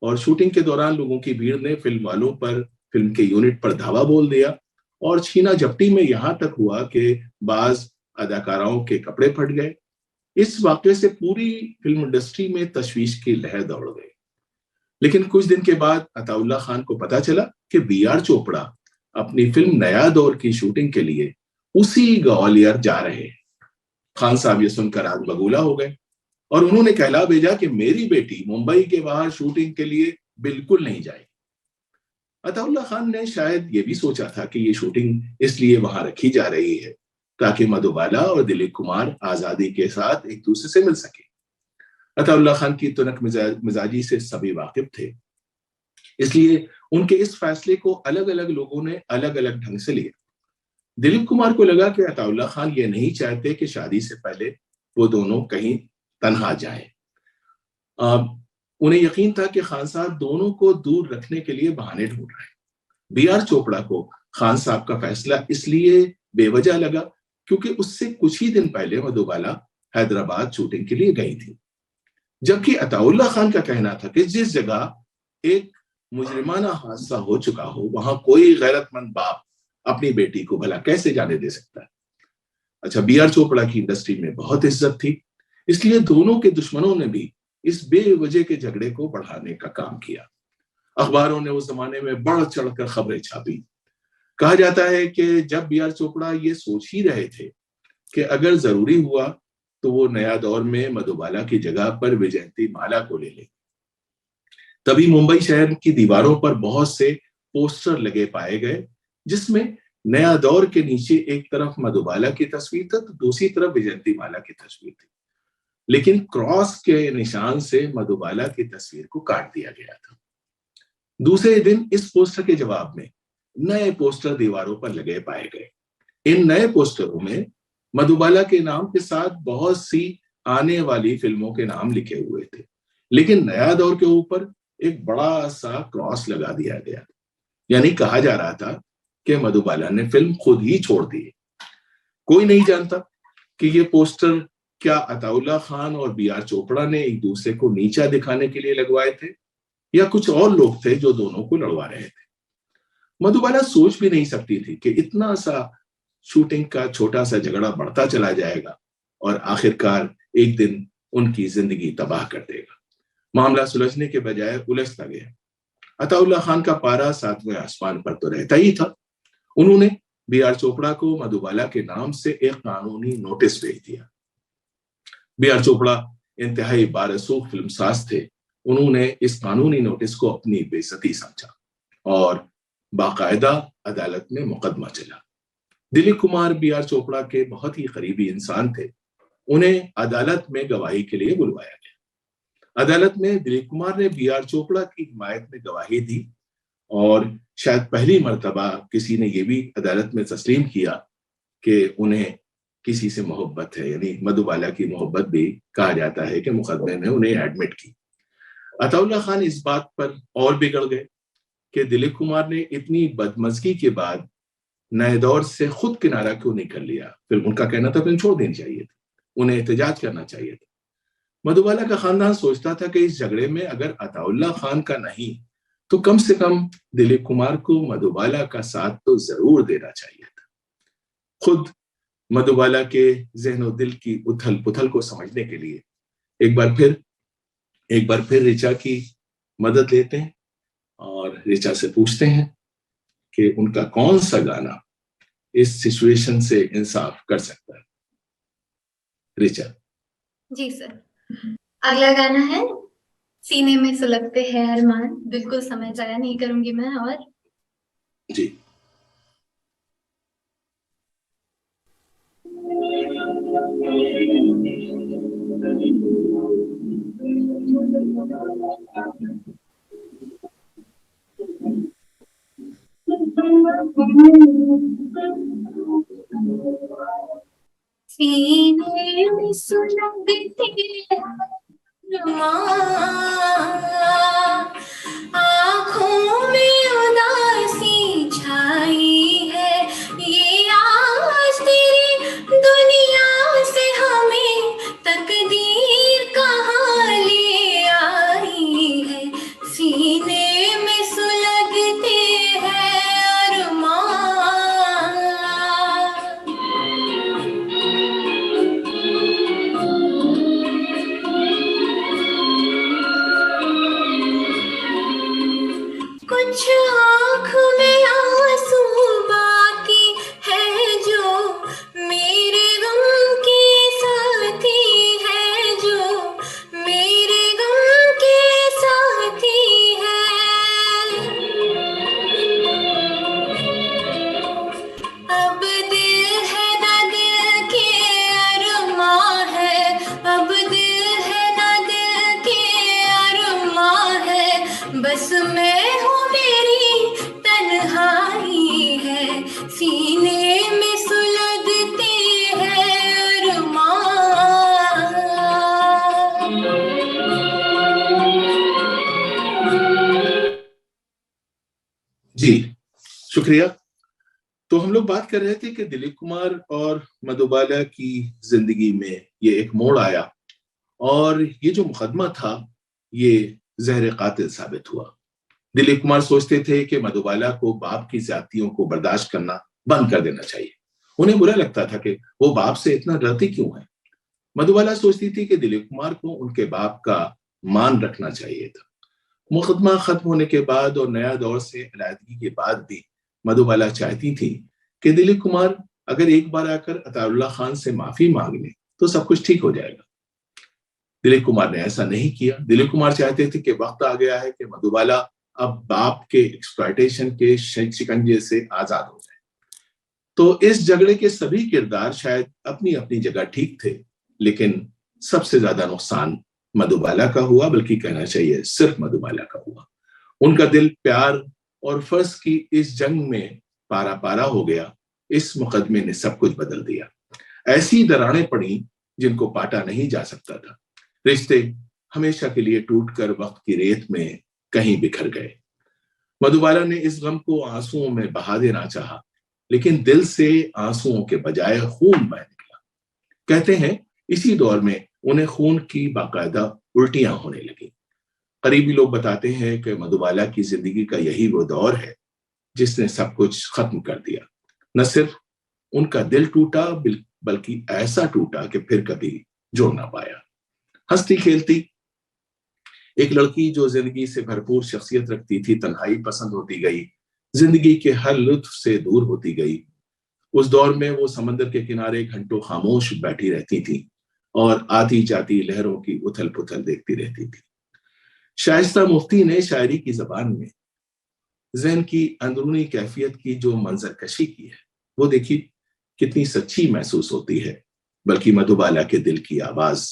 और शूटिंग के दौरान लोगों की भीड़ ने फिल्म वालों पर, फिल्म के यूनिट पर धावा बोल दिया और छीना झपटी में यहां तक हुआ कि बाज अदाकाराओं के कपड़े फट गए। इस वाकये से पूरी फिल्म इंडस्ट्री में तशवीश की लहर दौड़ गई। लेकिन कुछ दिन के बाद अताउल्ला खान को पता चला कि बी.आर. चोपड़ा अपनी फिल्म नया दौर की शूटिंग के लिए उसी ग्वालियर जा रहे हैं। खान साहब ये सुनकर आग बबूला हो गए और उन्होंने कहला भेजा कि मेरी बेटी मुंबई के बाहर शूटिंग के लिए बिल्कुल नहीं जाएगी। अताउल्ला खान ने शायद ये भी सोचा था कि ये शूटिंग इसलिए वहां रखी जा रही है ताकि मधुबाला और दिलीप कुमार आजादी के साथ एक दूसरे से मिल सके। अताउल्ला खान की तुनक मिजाजी से सभी वाकिफ थे, इसलिए उनके इस फैसले को अलग अलग लोगों ने अलग अलग ढंग से लिया। दिलीप कुमार को लगा कि अताउल्ला खान ये नहीं चाहते कि शादी से पहले वो दोनों कहीं तन्हा जाएं। उन्हें यकीन था कि खान साहब दोनों को दूर रखने के लिए बहाने ढूंढ रहे हैं। बी.आर. चोपड़ा को खान साहब का फैसला इसलिए बेवजह लगा क्योंकि उससे कुछ ही दिन पहले मधुबाला हैदराबाद शूटिंग के लिए गई थी, जबकि अताउल्ला खान का कहना था कि जिस जगह एक मुजरिमाना हादसा हो चुका हो वहां कोई गैरतमंद बाप अपनी बेटी को भला कैसे जाने दे सकता है। अच्छा, बी.आर. चोपड़ा की इंडस्ट्री में बहुत इज्जत थी, इसलिए दोनों के दुश्मनों ने भी इस बेवजह के झगड़े को बढ़ाने का काम किया। अखबारों ने उस जमाने में बढ़ चढ़कर खबरें छापी। कहा जाता है कि जब बी.आर. चोपड़ा ये सोच ही रहे थे कि अगर जरूरी हुआ तो वो नया दौर में मधुबाला की जगह पर विजयंती माला को ले ले, तभी मुंबई शहर की दीवारों पर बहुत से पोस्टर लगे पाए गए जिसमें नया दौर के नीचे एक तरफ मधुबाला की तस्वीर था तो दूसरी तरफ विजयंती माला की तस्वीर थी, लेकिन क्रॉस के निशान से मधुबाला की तस्वीर को काट दिया गया था। दूसरे दिन इस पोस्टर के जवाब में नए पोस्टर दीवारों पर लगे पाए गए। इन नए पोस्टरों में मधुबाला के नाम के साथ बहुत सी आने वाली फिल्मों के नाम लिखे हुए थे, लेकिन नया दौर के ऊपर एक बड़ा सा क्रॉस लगा दिया गया। यानी कहा जा रहा था कि मधुबाला ने फिल्म खुद ही छोड़ दी। कोई नहीं जानता कि ये पोस्टर क्या अताउल्ला खान और बी.आर. चोपड़ा ने एक दूसरे को नीचा दिखाने के लिए लगवाए थे या कुछ और लोग थे जो दोनों को लड़वा रहे थे। मधुबाला सोच भी नहीं सकती थी कि इतना सा शूटिंग का छोटा सा झगड़ा बढ़ता चला जाएगा और आखिरकार एक दिन उनकी जिंदगी तबाह कर देगा। मामला सुलझने के बजाय उलझता गया। अताउल्ला खान का पारा 7वें आसमान पर तो रहता ही था। उन्होंने बी.आर. चोपड़ा को मधुबाला के नाम से एक कानूनी नोटिस भेज दिया। बी.आर. चोपड़ा इंतहाई बारसूख फिल्मसाज थे। उन्होंने इस कानूनी नोटिस को अपनी बेइज्जती समझा और बाकायदा अदालत में मुकदमा चला। दिलीप कुमार बी.आर. चोपड़ा के बहुत ही करीबी इंसान थे। उन्हें अदालत में गवाही के लिए बुलवाया गया। अदालत में दिलीप कुमार ने बी.आर. चोपड़ा की हिमायत में गवाही दी और शायद पहली मर्तबा किसी ने यह भी अदालत में तस्लीम किया कि उन्हें किसी से मोहब्बत है, यानी मधुबाला की मोहब्बत भी कहा जाता है कि मुकदमे में उन्हें एडमिट की। अताउल्ला खान इस बात पर और बिगड़ गए कि दिलीप कुमार ने इतनी बदमज़गी के बाद नए दौर से खुद किनारा क्यों नहीं कर लिया। फिर उनका कहना था फिल्म छोड़ देनी चाहिए थी, उन्हें एहतजाज करना चाहिए था। मधुबाला का खानदान सोचता था कि इस झगड़े में अगर अताउल्ला खान का नहीं तो कम से कम दिलीप कुमार को मधुबाला का साथ तो जरूर देना चाहिए था। खुद मधुबाला के जहनो दिल की उथल पुथल को समझने के लिए एक बार फिर ऋचा की मदद लेते हैं और ऋचा से पूछते हैं कि उनका कौन सा गाना इस सिचुएशन से इंसाफ कर सकता है। ऋचा। जी सर, अगला गाना है सीने में सुलगते हैं अरमान। बिल्कुल समय जाया नहीं करूंगी मैं। और जी। सीने में सुलगते आँखों में उदासी छाई है, ये आज तेरी दुनिया से हमें तकदीर कहाँ ले आई है। सीने में सुलगते हैं अरमान। कुछ आँख में आंसू बाकी है जो मेरे गम के साथी है, जो मेरे गम के साथी है। अब दिल है ना दिल के अरमां है, अब दिल है ना दिल के अरमां है, बस मैं हूँ मेरी तन्हाई है। सीने में सुलगते हैं अरमां। जी शुक्रिया। तो हम लोग बात कर रहे थे कि दिलीप कुमार और मधुबाला की जिंदगी में ये एक मोड़ आया और ये जो मुकदमा था ये जहर कातिल साबित हुआ। दिलीप कुमार सोचते थे कि मधुबाला को बाप की ज्यादतियों को बर्दाश्त करना बंद कर देना चाहिए। उन्हें बुरा लगता था कि वो बाप से इतना डरती क्यों है। मधुबाला सोचती थी कि दिलीप कुमार को उनके बाप का मान रखना चाहिए था। मुकदमा खत्म होने के बाद और नया दौर से अलहदगी के बाद भी मधुबाला चाहती थी कि दिलीप कुमार अगर एक बार आकर अताउल्ला खान से माफी मांग ले तो सब कुछ ठीक हो जाएगा। दिलीप कुमार ने ऐसा नहीं किया। दिलीप कुमार चाहते थे कि वक्त आ गया है कि मधुबाला अब बाप के एक्सप्लॉयटेशन के शिकंजे से आजाद हो जाए। तो इस झगड़े के सभी किरदार शायद अपनी अपनी जगह ठीक थे, लेकिन सबसे ज्यादा नुकसान मधुबाला का हुआ, बल्कि कहना चाहिए सिर्फ मधुबाला का हुआ। उनका दिल प्यार और फर्ज की इस जंग में पारा पारा हो गया। इस मुकदमे ने सब कुछ बदल दिया। ऐसी दरारें पड़ी जिनको पाटा नहीं जा सकता था। रिश्ते हमेशा के लिए टूटकर वक्त की रेत में कहीं बिखर गए। मधुबाला ने इस गम को आंसुओं में बहा देना चाहा, लेकिन दिल से आंसुओं के बजाय खून बह निकला। कहते हैं इसी दौर में उन्हें खून की बाकायदा उल्टियां होने लगी। करीबी लोग बताते हैं कि मधुबाला की जिंदगी का यही वो दौर है जिसने सब कुछ खत्म कर दिया। न सिर्फ उनका दिल टूटा, बल्कि ऐसा टूटा कि फिर कभी जुड़ ना पाया। हंसती खेलती एक लड़की जो जिंदगी से भरपूर शख्सियत रखती थी, तन्हाई पसंद होती गई, जिंदगी के हर लुत्फ से दूर होती गई। उस दौर में वो समंदर के किनारे घंटों खामोश बैठी रहती थी और आती जाती लहरों की उथल पुथल देखती रहती थी। शाइस्ता मुफ्ती ने शायरी की जबान में ज़हन की अंदरूनी कैफियत की जो मंजरकशी की है वो देखी कितनी सच्ची महसूस होती है, बल्कि मधुबाला के दिल की आवाज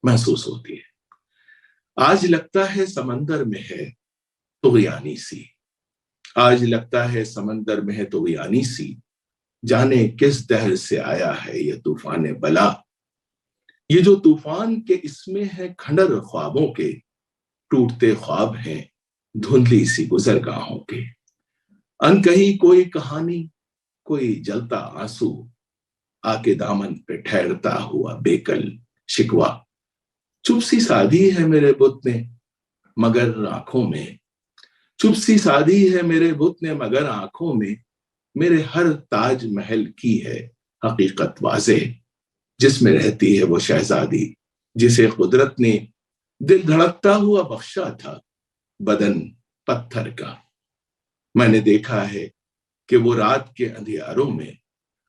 महसूस होती है। आज लगता है समंदर में है तुगयानी सी, आज लगता है समंदर में है तुगयानी सी, जाने किस दहर से आया है ये तूफान बला। ये जो तूफान के इसमें है खंडर ख्वाबों के, टूटते ख्वाब हैं धुंधली सी गुजरगाहों के। अनकही कोई कहानी, कोई जलता आंसू, आके दामन पे ठहरता हुआ बेकल शिकवा। चुप सी साधी है मेरे बुत ने मगर आंखों में, चुप सी साधी है मेरे बुत ने मगर आंखों में, मेरे हर ताज महल की है हकीकत वाज़े, जिसमें रहती है वो शहजादी जिसे कुदरत ने दिल धड़कता हुआ बख्शा था बदन पत्थर का। मैंने देखा है कि वो रात के अंधियारों में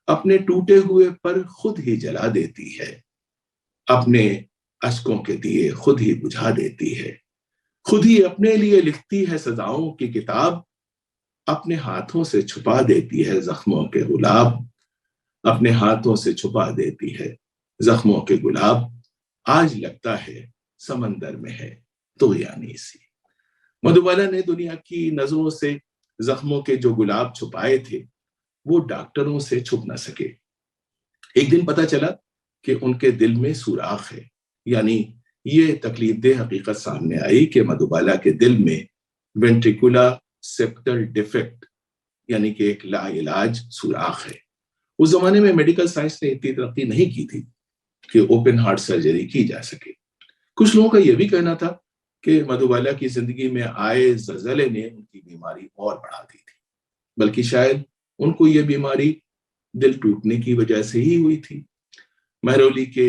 अपने टूटे हुए पर खुद ही जला देती है, अपने अश्कों के दिए खुद ही बुझा देती है, खुद ही अपने लिए लिखती है सजाओं की किताब, अपने हाथों से छुपा देती है जख्मों के गुलाब, अपने हाथों से छुपा देती है जख्मों के गुलाब, आज लगता है समंदर में है तो यानी सी। मधुबाला ने दुनिया की नजरों से जख्मों के जो गुलाब छुपाए थे वो डॉक्टरों से छुप न सके। एक दिन पता चला कि उनके दिल में सुराख है, यानी ये तकलीफदेह हकीकत सामने आई कि मधुबाला के दिल में वेंट्रिकुलर सेप्टल डिफेक्ट यानी कि एक लाइलाज सुराख है। उस जमाने में मेडिकल साइंस ने इतनी तरक्की नहीं की थी कि ओपन हार्ट सर्जरी की जा सके। कुछ लोगों का यह भी कहना था कि मधुबाला की जिंदगी में आए जलजले ने उनकी बीमारी और बढ़ा दी थी, बल्कि शायद उनको ये बीमारी दिल टूटने की वजह से ही हुई थी। महरौली के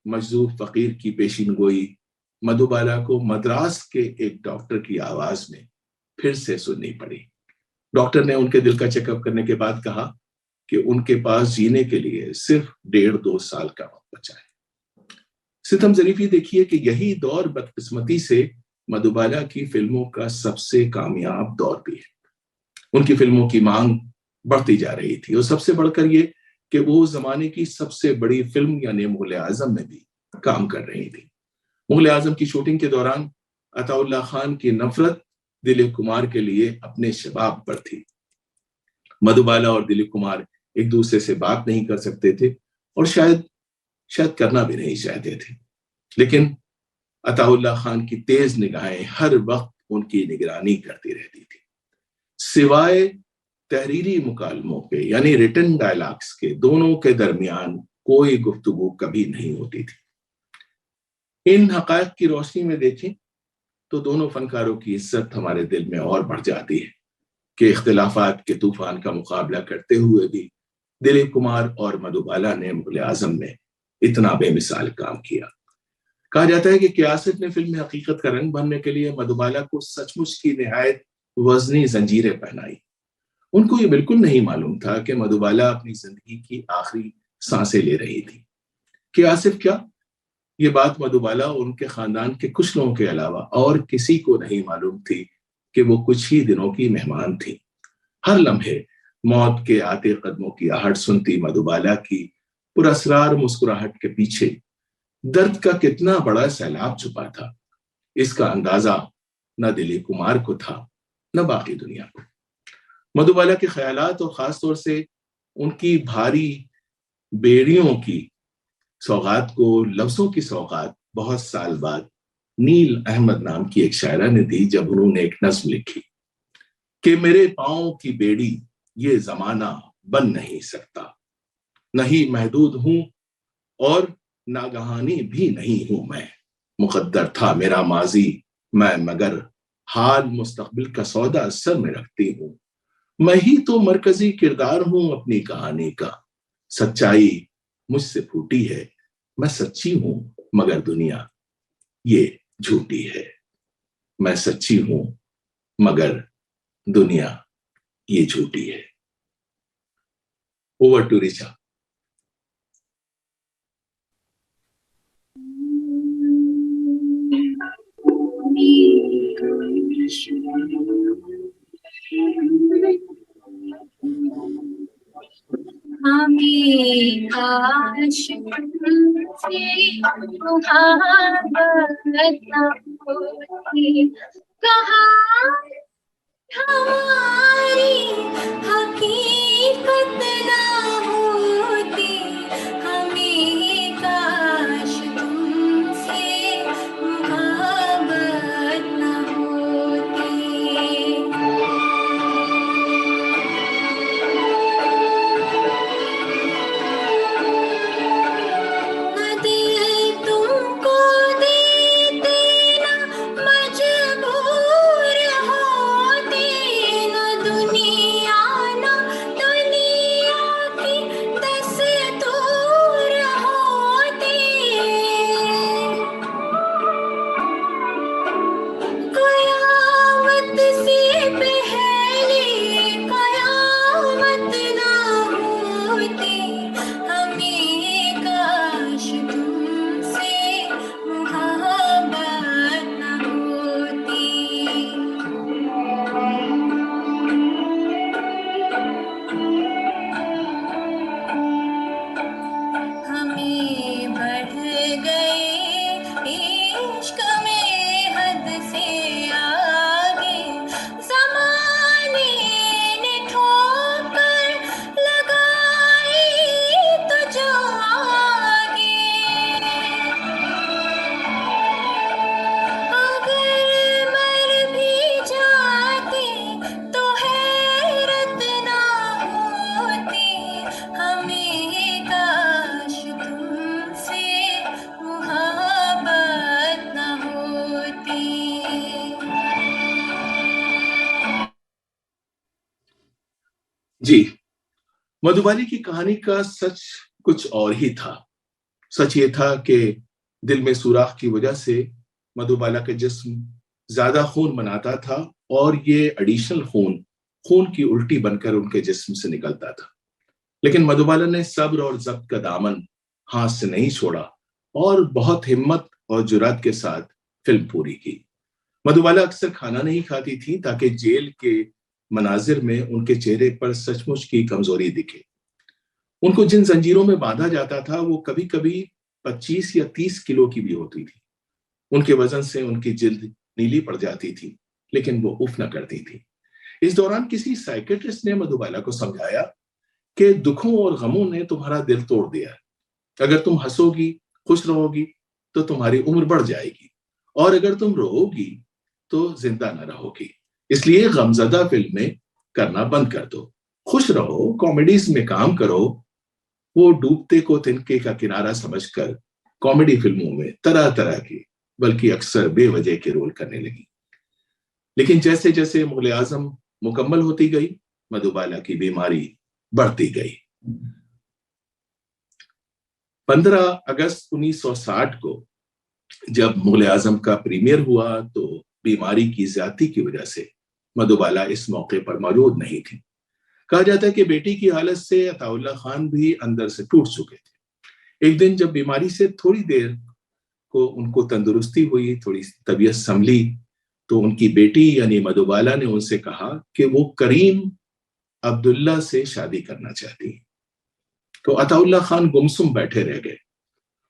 मजदूर फकीर की पेशीन गोई मधुबाला को मद्रास के एक डॉक्टर की आवाज में फिर से सुननी पड़ी। डॉक्टर ने उनके दिल का चेकअप करने के बाद कहा कि उनके पास जीने के लिए सिर्फ 1.5-2 साल का वक्त बचा है। सितम जरीफी देखिए कि यही दौर बदकिस्मती से मधुबाला की फिल्मों का सबसे कामयाब दौर भी है। उनकी फिल्मों की मांग बढ़ती जा रही थी और सबसे बढ़कर ये कि वो जमाने की सबसे बड़ी फिल्म यानी मुगल आजम में भी काम कर रही थी। मुगल आजम की शूटिंग के दौरान अताउल्लाह खान की नफरत दिलीप कुमार के लिए अपने शबाब पर थी। मधुबाला और दिलीप कुमार एक दूसरे से बात नहीं कर सकते थे और शायद करना भी नहीं चाहते थे, लेकिन अताउल्लाह खान की तेज निगाहें हर वक्त उनकी निगरानी करती रहती थी। सिवाय तहरीरी मुकालमों के यानी रिटन डायलॉग्स के दोनों के दरमियान कोई गुफ्तगू कभी नहीं होती थी। इन हकायक की रोशनी में देखें तो दोनों फनकारों की इज्जत हमारे दिल में और बढ़ जाती है कि इख्तिलाफात के तूफान का मुकाबला करते हुए भी दिलीप कुमार और मधुबाला ने मुगल आजम में इतना बेमिसाल काम किया। कहा जाता है कि कियासत ने फिल्म में हकीकत का रंग भरने के लिए मधुबाला को सचमुच की निहायत वजनी जंजीरें पहनाई। उनको ये बिल्कुल नहीं मालूम था कि मधुबाला अपनी जिंदगी की आखिरी सांसें ले रही थी। कियासत क्या, ये बात मधुबाला और उनके खानदान के कुछ लोगों के अलावा और किसी को नहीं मालूम थी कि वो कुछ ही दिनों की मेहमान थी। हर लम्हे मौत के आते कदमों की आहट सुनती मधुबाला की पुरअसरार मुस्कुराहट के पीछे दर्द का कितना बड़ा सैलाब छुपा था, इसका अंदाजा न दिलीप कुमार को था न बाकी दुनिया को। मधुबाला के ख्यालात और खासतौर से उनकी भारी बेड़ियों की सौगात को लफ्जों की सौगात बहुत साल बाद नील अहमद नाम की एक शायरा ने दी, जब उन्होंने एक नज्म लिखी कि मेरे पांव की बेड़ी ये जमाना बन नहीं सकता, नहीं महदूद हूं और नागहानी भी नहीं हूं मैं, मुकद्दर था मेरा माजी मैं मगर हाल मुस्तकबिल का सौदा सर में रखती हूं, मैं ही तो मरकजी किरदार हूं अपनी कहानी का, सच्चाई मुझसे फूटी है मैं सच्ची हूं मगर दुनिया ये झूठी है, मैं सच्ची हूं मगर दुनिया ये झूठी है। Over to Richa. हमें काश तुमसे मोहब्बत न होती, कहाँ हमारी हकीकत न होती, हमें काश तुमसे मोहब्बत न होती। न दिल तुमको दे जी, मधुबाला की कहानी का सच कुछ और ही था। सच ये था कि दिल में सुराख की वजह से मधुबाला का जिस्म ज्यादा खून बनाता था और ये एडिशनल खून खून की उल्टी बनकर उनके जिस्म से निकलता था। लेकिन मधुबाला ने सब्र और जब्त का दामन हाथ से नहीं छोड़ा और बहुत हिम्मत और जुर्रत के साथ फिल्म पूरी की। मधुबाला अक्सर खाना नहीं खाती थी ताकि जेल के मनाजिर में उनके चेहरे पर सचमुच की कमजोरी दिखे। उनको जिन जंजीरों में बांधा जाता था वो कभी कभी 25 या 30 किलो की भी होती थी। उनके वजन से उनकी जिल्द नीली पड़ जाती थी, लेकिन वो उफ न करती थी। इस दौरान किसी साइकेट्रिस्ट ने मधुबाला को समझाया कि दुखों और गमों ने तुम्हारा दिल तोड़ दिया है। अगर तुम हंसोगी, खुश रहोगी, तो तुम्हारी उम्र बढ़ जाएगी, और अगर तुम रोओगी तो जिंदा न रहोगी। इसलिए गमजदा फिल्में करना बंद कर दो, खुश रहो, कॉमेडीज में काम करो। वो डूबते को तिनके का किनारा समझकर कॉमेडी फिल्मों में तरह तरह की, बल्कि अक्सर बेवजह के रोल करने लगी। लेकिन जैसे जैसे मुगल आजम मुकम्मल होती गई, मधुबाला की बीमारी बढ़ती गई। 15 अगस्त 1960 को जब मुगल आजम का प्रीमियर हुआ तो बीमारी की ज्यादती की वजह से मधुबाला इस मौके पर मौजूद नहीं थी। कहा जाता है कि बेटी की हालत से अताउल्ला खान भी अंदर से टूट चुके थे। एक दिन जब बीमारी से थोड़ी देर को उनको तंदुरुस्ती हुई, थोड़ी तबीयत संभली, तो उनकी बेटी यानी मधुबाला ने उनसे कहा कि वो करीम अब्दुल्ला से शादी करना चाहती। तो अताउल्ला खान गुमसुम बैठे रह गए।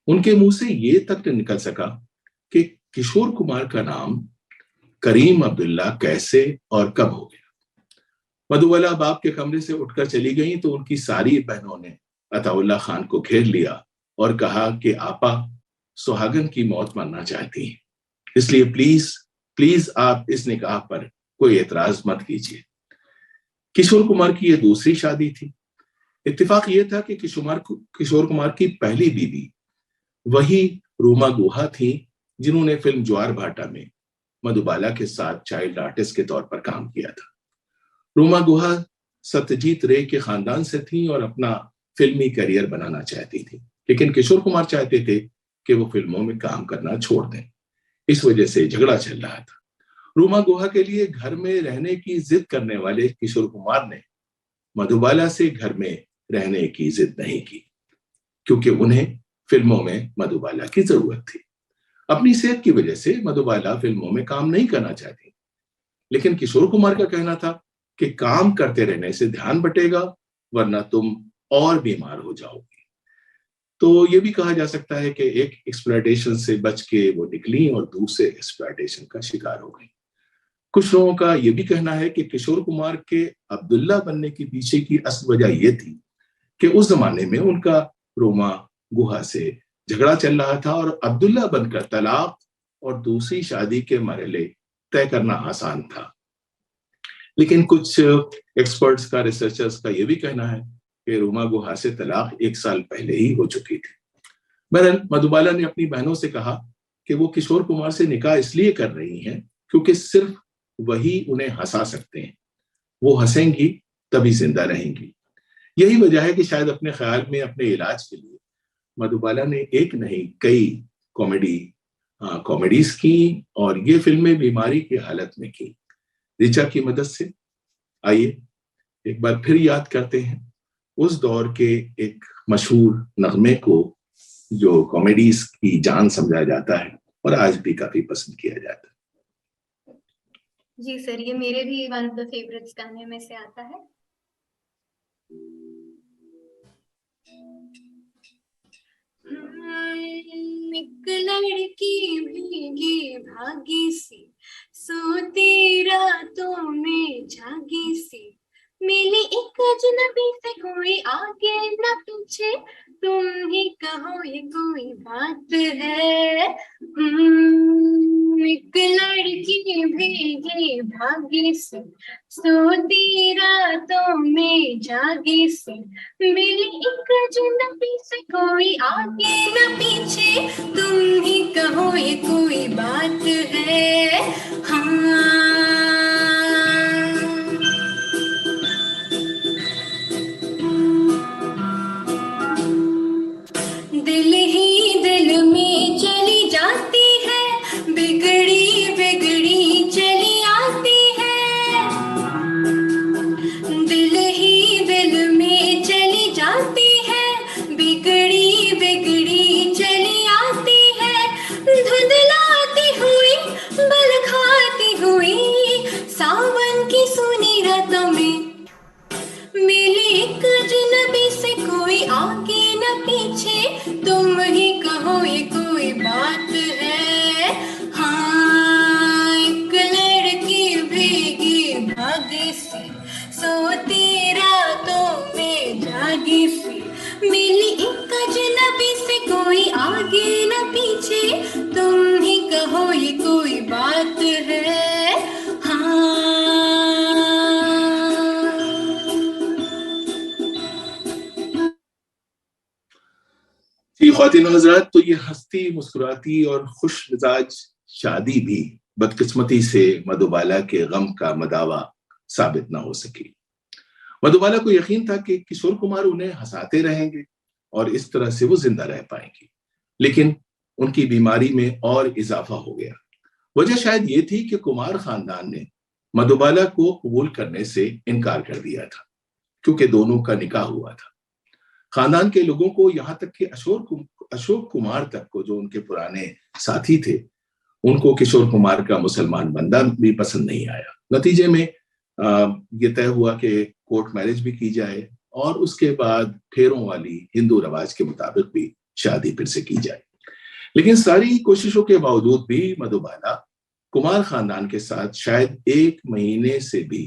उनके मुंह से ये तक न निकल सका कि किशोर कुमार का नाम करीम अब्दुल्ला कैसे और कब हो गया। मधुबाला बाप के कमरे से उठकर चली गई तो उनकी सारी बहनों ने अताउल्ला खान को घेर लिया और कहा कि आपा सुहागन की मौत मरना चाहती हैं, इसलिए प्लीज प्लीज आप इस निकाह पर कोई एतराज मत कीजिए। किशोर कुमार की यह दूसरी शादी थी। इत्तेफाक ये था कि किशोर कुमार की पहली बीवी वही रूमा गुहा थी जिन्होंने फिल्म ज्वार भाटा में मधुबाला के साथ चाइल्ड आर्टिस्ट के तौर पर काम किया था। रूमा गुहा सत्यजीत रे के खानदान से थी और अपना फिल्मी करियर बनाना चाहती थी, लेकिन किशोर कुमार चाहते थे कि वो फिल्मों में काम करना छोड़ दें। इस वजह से झगड़ा चल रहा था। रूमा गुहा के लिए घर में रहने की जिद करने वाले किशोर कुमार ने मधुबाला से घर में रहने की जिद नहीं की, क्योंकि उन्हें फिल्मों में मधुबाला की जरूरत थी। अपनी सेहत की वजह से मधुबाला फिल्मों में काम नहीं करना चाहती, लेकिन किशोर कुमार का कहना था कि काम करते रहने से ध्यान बटेगा, वरना तुम और बीमार हो जाओगी। तो ये भी कहा जा सकता है कि एक एक्सप्लॉयटेशन से बच के वो निकली और दूसरे एक्सप्लॉयटेशन का शिकार हो गई। कुछ लोगों का ये भी कहना है कि किशोर कुमार के अब्दुल्ला बनने के पीछे की असल वजह ये थी कि उस जमाने में उनका रोमा गुहा से झगड़ा चल रहा था और अब्दुल्ला बनकर तलाक और दूसरी शादी के मरहले तय करना आसान था। लेकिन कुछ एक्सपर्ट्स का, रिसर्चर्स का यह भी कहना है कि रोमा गुहा से तलाक 1 साल पहले ही हो चुकी थी। बहरहाल मधुबाला ने अपनी बहनों से कहा कि वो किशोर कुमार से निकाह इसलिए कर रही हैं क्योंकि सिर्फ वही उन्हें हंसा सकते हैं। वो हंसेंगी तभी जिंदा रहेंगी। यही वजह है कि शायद अपने ख्याल में अपने इलाज के लिए मधुबाला ने एक नहीं कई कॉमेडीज की और ये फिल्में बीमारी की हालत में की। ऋचा की मदद से आइए एक बार फिर याद करते हैं उस दौर के एक मशहूर नगमे को जो कॉमेडीज की जान समझा जाता है और आज भी काफी पसंद किया जाता है। जी सर, ये मेरे भी वन ऑफ द फेवरेट्स गाने में से आता है। एक लड़की भीगी भागी सी, सोती रातों में जागी सी, मिली एक अजनबी से, कोई आगे न पीछे, तुम ही कहो ये कोई बात है। एक लड़की भीगी भागी सी, सोती रातों में जागी सी, मिली एक अजनबी से, कोई आगे न पीछे, तुम ही कहो ये कोई बात है। हाँ रातों में मिली एक अजनबी से, कोई आगे न पीछे, तुम ही कहो ये कोई बात है। हाँ, एक लड़की भीगी भागी सी, सोती रातों में जागी सी, मिली एक अजनबी से, कोई आगे न पीछे, तुम ही कहो ये कोई बात है। हाँ। जी ख्वातीन और हज़रात, तो ये हंसती मुस्कुराती और खुश मिजाज शादी भी बदकिस्मती से मधुबाला के गम का मदावा साबित ना हो सकी। मधुबाला को यकीन था कि किशोर कुमार उन्हें हंसाते रहेंगे और इस तरह से वो जिंदा रह पाएंगी, लेकिन उनकी बीमारी में और इजाफा हो गया। वजह शायद ये थी कि कुमार खानदान ने मधुबाला को कबूल करने से इनकार कर दिया था, क्योंकि दोनों का निकाह हुआ था। खानदान के लोगों को, यहाँ तक कि अशोक कुमार तक को, जो उनके पुराने साथी थे, उनको किशोर कुमार का मुसलमान बंदा भी पसंद नहीं आया। नतीजे में ये तय हुआ कि कोर्ट मैरिज भी की जाए और उसके बाद फेरों वाली हिंदू रवाज के मुताबिक भी शादी फिर से की जाए। लेकिन सारी कोशिशों के बावजूद भी मधुबाला कुमार खानदान के साथ शायद 1 महीने से भी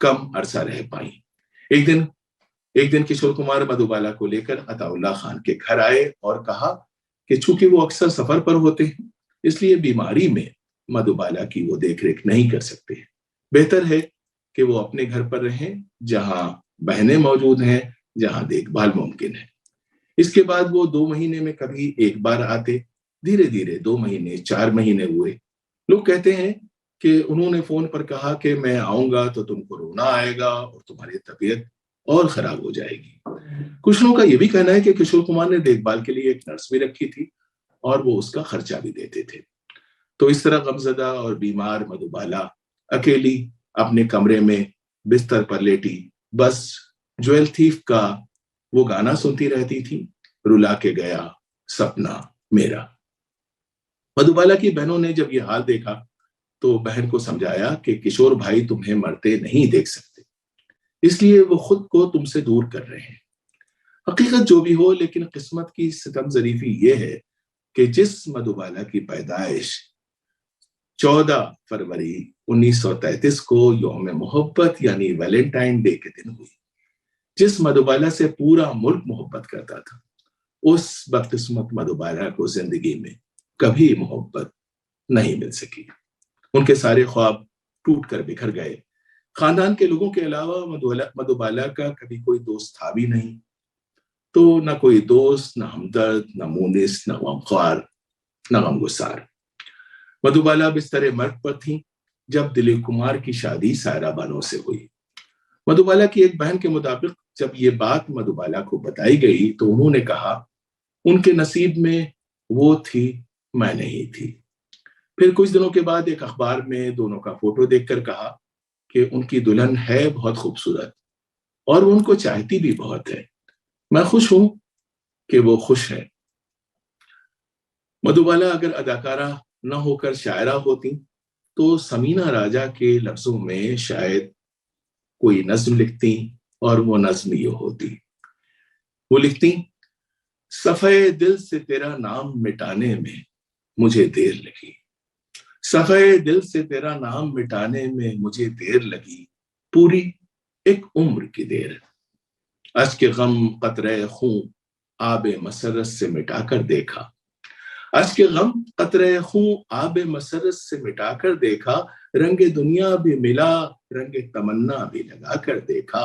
कम अरसा रह पाई। एक दिन किशोर कुमार मधुबाला को लेकर अताउल्ला खान के घर आए और कहा कि चूंकि वो अक्सर सफर पर होते हैं, इसलिए बीमारी में मधुबाला की वो देखरेख नहीं कर सकते हैं। बेहतर है कि वो अपने घर पर रहें, जहां बहनें मौजूद हैं, जहां देखभाल मुमकिन है। इसके बाद वो 2 महीने में कभी एक बार आते। धीरे धीरे 2 महीने, 4 महीने हुए। लोग कहते हैं कि उन्होंने फोन पर कहा कि मैं आऊंगा तो तुमको रोना आएगा और तुम्हारी तबीयत और खराब हो जाएगी। कुछ लोगों का यह भी कहना है कि किशोर कुमार ने देखभाल के लिए एक नर्स भी रखी थी और वो उसका खर्चा भी देते थे। तो इस तरह गमजदा और बीमार मधुबाला अकेली अपने कमरे में बिस्तर पर लेटी बस ज्वेल थीफ का वो गाना सुनती रहती थी, रुला के गया सपना मेरा। मधुबाला की बहनों ने जब ये हाल देखा तो बहन को समझाया कि किशोर भाई तुम्हें मरते नहीं देख सकते, इसलिए वो खुद को तुमसे दूर कर रहे हैं। हकीकत जो भी हो, लेकिन किस्मत की सितम ज़रीफी ये है कि जिस मधुबाला की पैदाइश 14 फरवरी 1933 को यौम मोहब्बत यानी वैलेंटाइन डे के दिन हुई, जिस मधुबाला से पूरा मुल्क मोहब्बत करता था, उस बदकिस्मत मधुबाला को जिंदगी में कभी मोहब्बत नहीं मिल सकी। उनके सारे ख्वाब टूट कर बिखर गए। खानदान के लोगों के अलावा मधुबाला का कभी कोई दोस्त था भी नहीं। तो ना कोई दोस्त, ना हमदर्द, ना मुनिस, ना गमख्वार, ना गमगुसार। मधुबाला बिस्तर मर्ग पर थी जब दिलीप कुमार की शादी सायरा बानो से हुई। मधुबाला की एक बहन के मुताबिक जब ये बात मधुबाला को बताई गई तो उन्होंने कहा उनके नसीब में वो थी, मैं नहीं थी। फिर कुछ दिनों के बाद एक अखबार में दोनों का फोटो देखकर कहा कि उनकी दुल्हन है बहुत खूबसूरत और वो उनको चाहती भी बहुत है। मैं खुश हूं कि वो खुश है। मधुबाला अगर अदाकारा न होकर शायरा होती तो समीना राजा के लफ्जों में शायद कोई नज्म लिखती और वो नज्म ये होती। वो लिखती, सफ़े दिल से तेरा नाम मिटाने में मुझे देर लगी, सफ़े दिल से तेरा नाम मिटाने में मुझे देर लगी, पूरी एक उम्र की देर। अश्क गम कतरे खून आबे मसरत से मिटाकर देखा, अश्क गम कतरे खून आबे मसरत से मिटाकर देखा, रंगे दुनिया भी मिला, रंगे तमन्ना भी लगा कर देखा।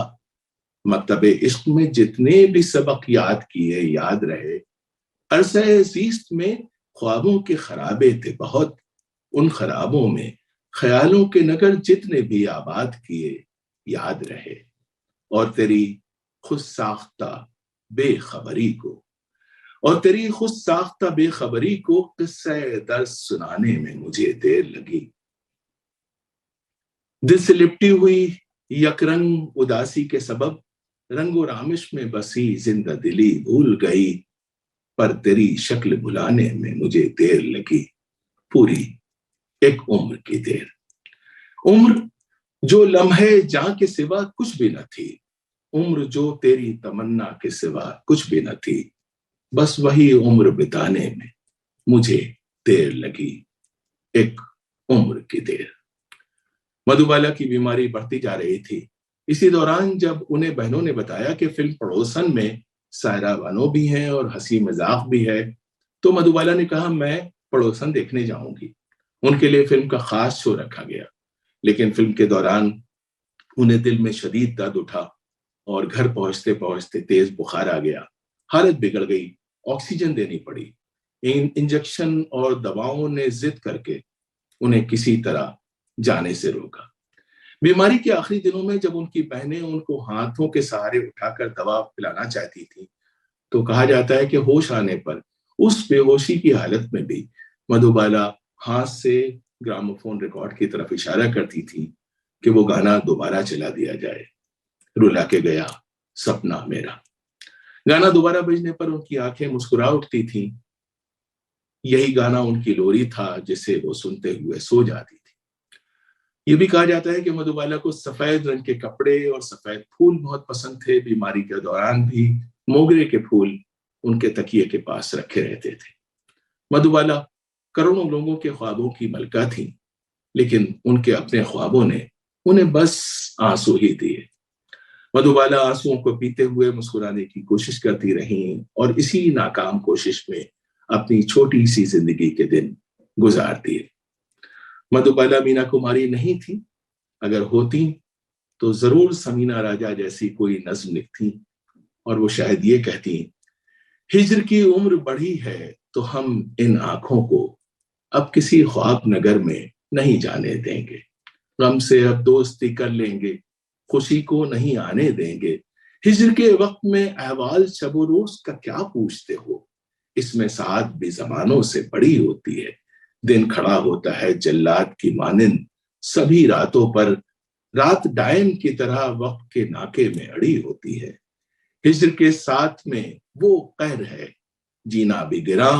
मकतबे इश्क में जितने भी सबक याद किए याद रहे, अरसे ज़ीस्त में ख्वाबों के खराबे थे बहुत, उन खराबों में ख्यालों के नगर जितने भी आबाद किए याद रहे। और तेरी खुद साख्ता बेखबरी को, और तेरी खुद साख्ता बेखबरी को किस्से दर्द सुनाने में मुझे देर लगी। दिल से लिपटी हुई यकरंग उदासी के सबब रंगो रामिश में बसी जिंदा दिली भूल गई, पर तेरी शक्ल भुलाने में मुझे देर लगी, पूरी एक उम्र की देर। उम्र जो लम्हे जां के सिवा कुछ भी न थी, उम्र जो तेरी तमन्ना के सिवा कुछ भी न थी, बस वही उम्र बिताने में मुझे देर लगी, एक उम्र की देर। मधुबाला की बीमारी बढ़ती जा रही थी। इसी दौरान जब उन्हें बहनों ने बताया कि फिल्म पड़ोसन में सायरा बानो भी हैं और हंसी मजाक भी है, तो मधुबाला ने कहा, मैं पड़ोसन देखने जाऊंगी। उनके लिए फिल्म का खास शो रखा गया, लेकिन फिल्म के दौरान उन्हें दिल में शदीद दर्द उठा और घर पहुंचते पहुंचते तेज बुखार आ गया। हालत बिगड़ गई, ऑक्सीजन देनी पड़ी। इंजेक्शन और दवाओं ने जिद करके उन्हें किसी तरह जाने से रोका। बीमारी के आखिरी दिनों में जब उनकी बहनें उनको हाथों के सहारे उठाकर दवा पिलाना चाहती थी, तो कहा जाता है कि होश आने पर उस बेहोशी की हालत में भी मधुबाला हाथ से ग्रामोफोन रिकॉर्ड की तरफ इशारा करती थी कि वो गाना दोबारा चला दिया जाए, रुला के गया सपना मेरा। गाना दोबारा बजने पर उनकी आंखें मुस्कुरा उठती थीं। यही गाना उनकी लोरी था जिसे वो सुनते हुए सो जाती थी। ये भी कहा जाता है कि मधुबाला को सफेद रंग के कपड़े और सफेद फूल बहुत पसंद थे। बीमारी के दौरान भी मोगरे के फूल उनके तकिए के पास रखे रहते थे। मधुबाला करोड़ों लोगों के ख्वाबों की मलका थी, लेकिन उनके अपने ख्वाबों ने उन्हें बस आंसू ही दिए। मधुबाला आंसुओं को पीते हुए मुस्कुराने की कोशिश करती रहीं और इसी नाकाम कोशिश में अपनी छोटी सी जिंदगी के दिन गुजार दिए। मधुबाला मीना कुमारी नहीं थी। अगर होती तो जरूर समीना राजा जैसी कोई नज्म लिखती और वो शायद ये कहती, हिज्र की उम्र बढ़ी है तो हम इन आंखों को अब किसी ख्वाब नगर में नहीं जाने देंगे। गम से अब दोस्ती कर लेंगे, खुशी को नहीं आने देंगे। हिज्र के वक्त में अहवाल शब रोज का क्या पूछते हो, इसमें साथ भी जमानों से बड़ी होती है। दिन खड़ा होता है जल्लाद की मानिंद सभी रातों पर, रात डायन की तरह वक्त के नाके में अड़ी होती है। हिज्र के साथ में वो कहर है, जीना भी गिरा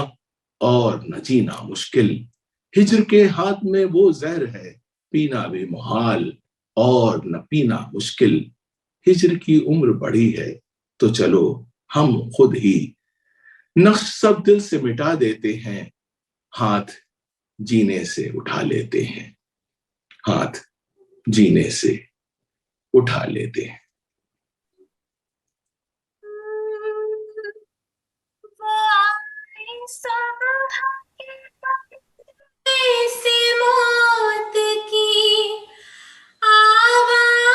और न जीना मुश्किल। हिज्र के हाथ में वो जहर है, पीना भी मुहाल और न पीना मुश्किल। हिज्र की उम्र बढ़ी है तो चलो हम खुद ही नक्श सब दिल से मिटा देते हैं, हाथ जीने से उठा लेते हैं, हाथ जीने से उठा लेते हैं। मौत की आवाज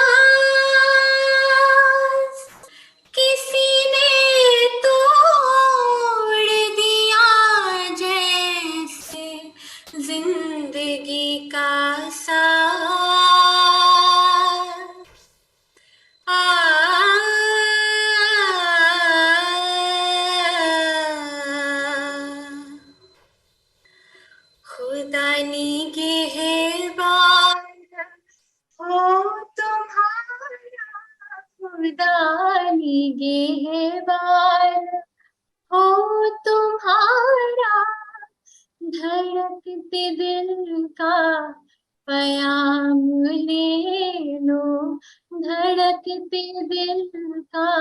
किसी ने तोड़ दिया, जैसे जिंदगी का साज। खुदा निगहबान हो तुम्हारा, खुदा निगहबान हो तुम्हारा, धड़कते दिल का पयाम ले लो, धड़कते दिल का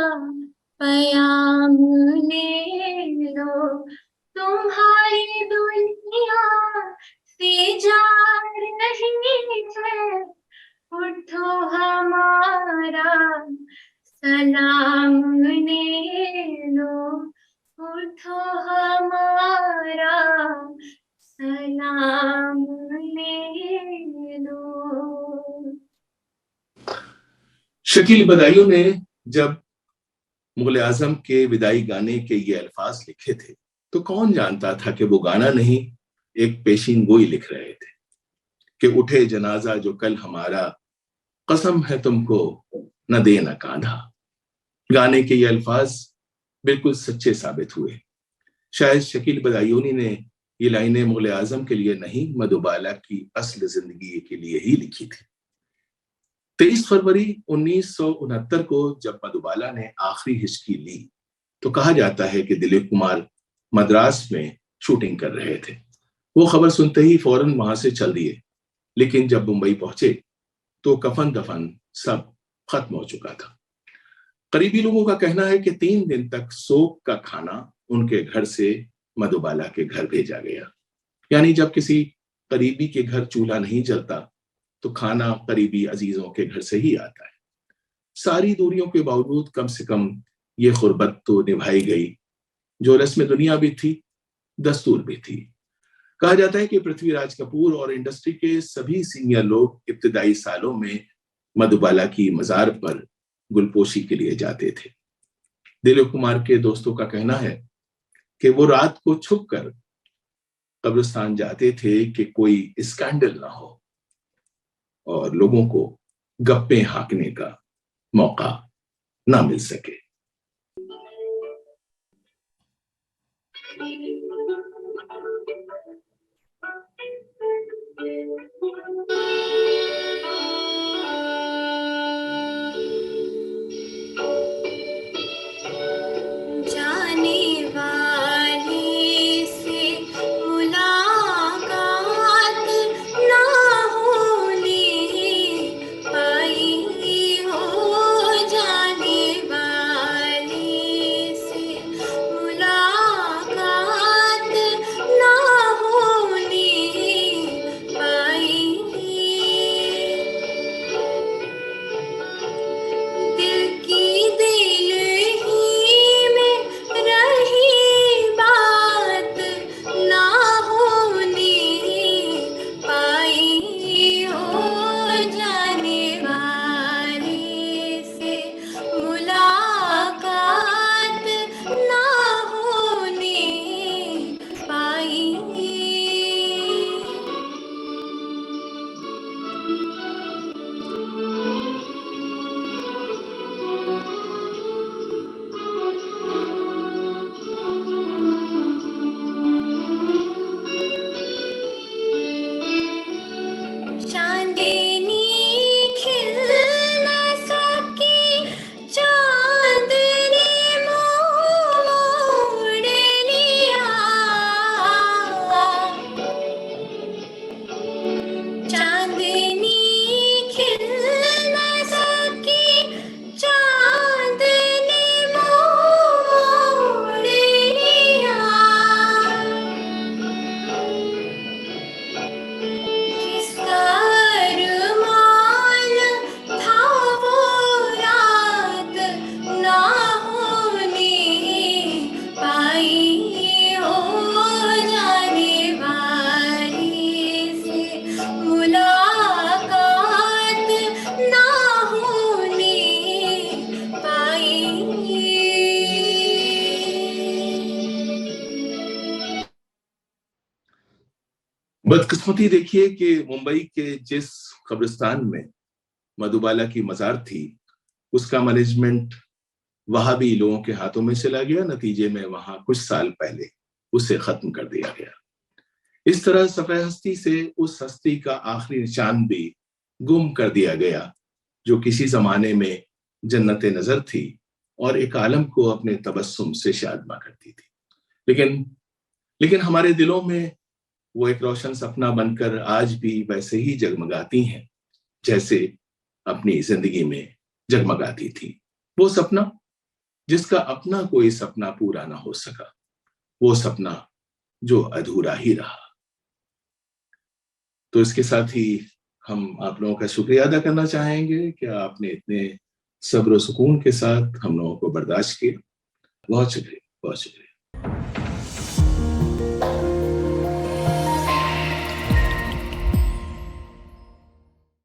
पयाम ले लो। तुम्हारी दुनिया से जा रही है, उठो हमारा सलाम ले लो, उठो हमारा सलाम ले लो। शकील बदायूं ने जब मुगल आजम के विदाई गाने के ये अल्फाज लिखे थे, तो कौन जानता था कि वो गाना नहीं एक पेशीन गोई लिख रहे थे कि उठे जनाजा जो कल हमारा, कसम है तुमको न दे न कांधा। गाने के ये अल्फाज बिल्कुल सच्चे साबित हुए। शायद शकील बदायूनी ने ये लाइनें मुगल आजम के लिए नहीं, मधुबाला की असल जिंदगी के लिए ही लिखी थी। 23 फरवरी 1969 को जब मधुबाला ने आखिरी हिचकी ली, तो कहा जाता है कि दिलीप कुमार मद्रास में शूटिंग कर रहे थे। वो खबर सुनते ही फौरन वहां से चल दिए, लेकिन जब मुंबई पहुंचे तो कफन दफन सब खत्म हो चुका था। करीबी लोगों का कहना है कि 3 दिन तक शोक का खाना उनके घर से मधुबाला के घर भेजा गया। यानी जब किसी करीबी के घर चूल्हा नहीं जलता तो खाना करीबी अजीजों के घर से ही आता है। सारी दूरियों के बावजूद कम से कम ये गुर्बत तो निभाई गई, जो रस्म दुनिया भी थी, दस्तूर भी थी। कहा जाता है कि पृथ्वीराज कपूर और इंडस्ट्री के सभी सीनियर लोग इब्तिदाई सालों में मधुबाला की मजार पर गुलपोशी के लिए जाते थे। दिलीप कुमार के दोस्तों का कहना है कि वो रात को छुप कर कब्रिस्तान जाते थे कि कोई स्कैंडल ना हो और लोगों को गप्पे हाँकने का मौका ना मिल सके। बदकिस्मती देखिए कि मुंबई के जिस कब्रिस्तान में मधुबाला की मजार थी, उसका मैनेजमेंट वहाबी लोगों के हाथों में चला गया। नतीजे में वहां कुछ साल पहले उसे खत्म कर दिया गया। इस तरह सफेद हस्ती से उस हस्ती का आखिरी निशान भी गुम कर दिया गया, जो किसी जमाने में जन्नत नजर थी और एक आलम को अपने तबस्सुम से शादमा करती थी। लेकिन हमारे दिलों में वो एक रोशन सपना बनकर आज भी वैसे ही जगमगाती हैं जैसे अपनी जिंदगी में जगमगाती थी। वो सपना जिसका अपना कोई सपना पूरा ना हो सका, वो सपना जो अधूरा ही रहा। तो इसके साथ ही हम आप लोगों का शुक्रिया अदा करना चाहेंगे कि आपने इतने सब्र और सुकून के साथ हम लोगों को बर्दाश्त किया। बहुत शुक्रिया, बहुत शुक्रिया।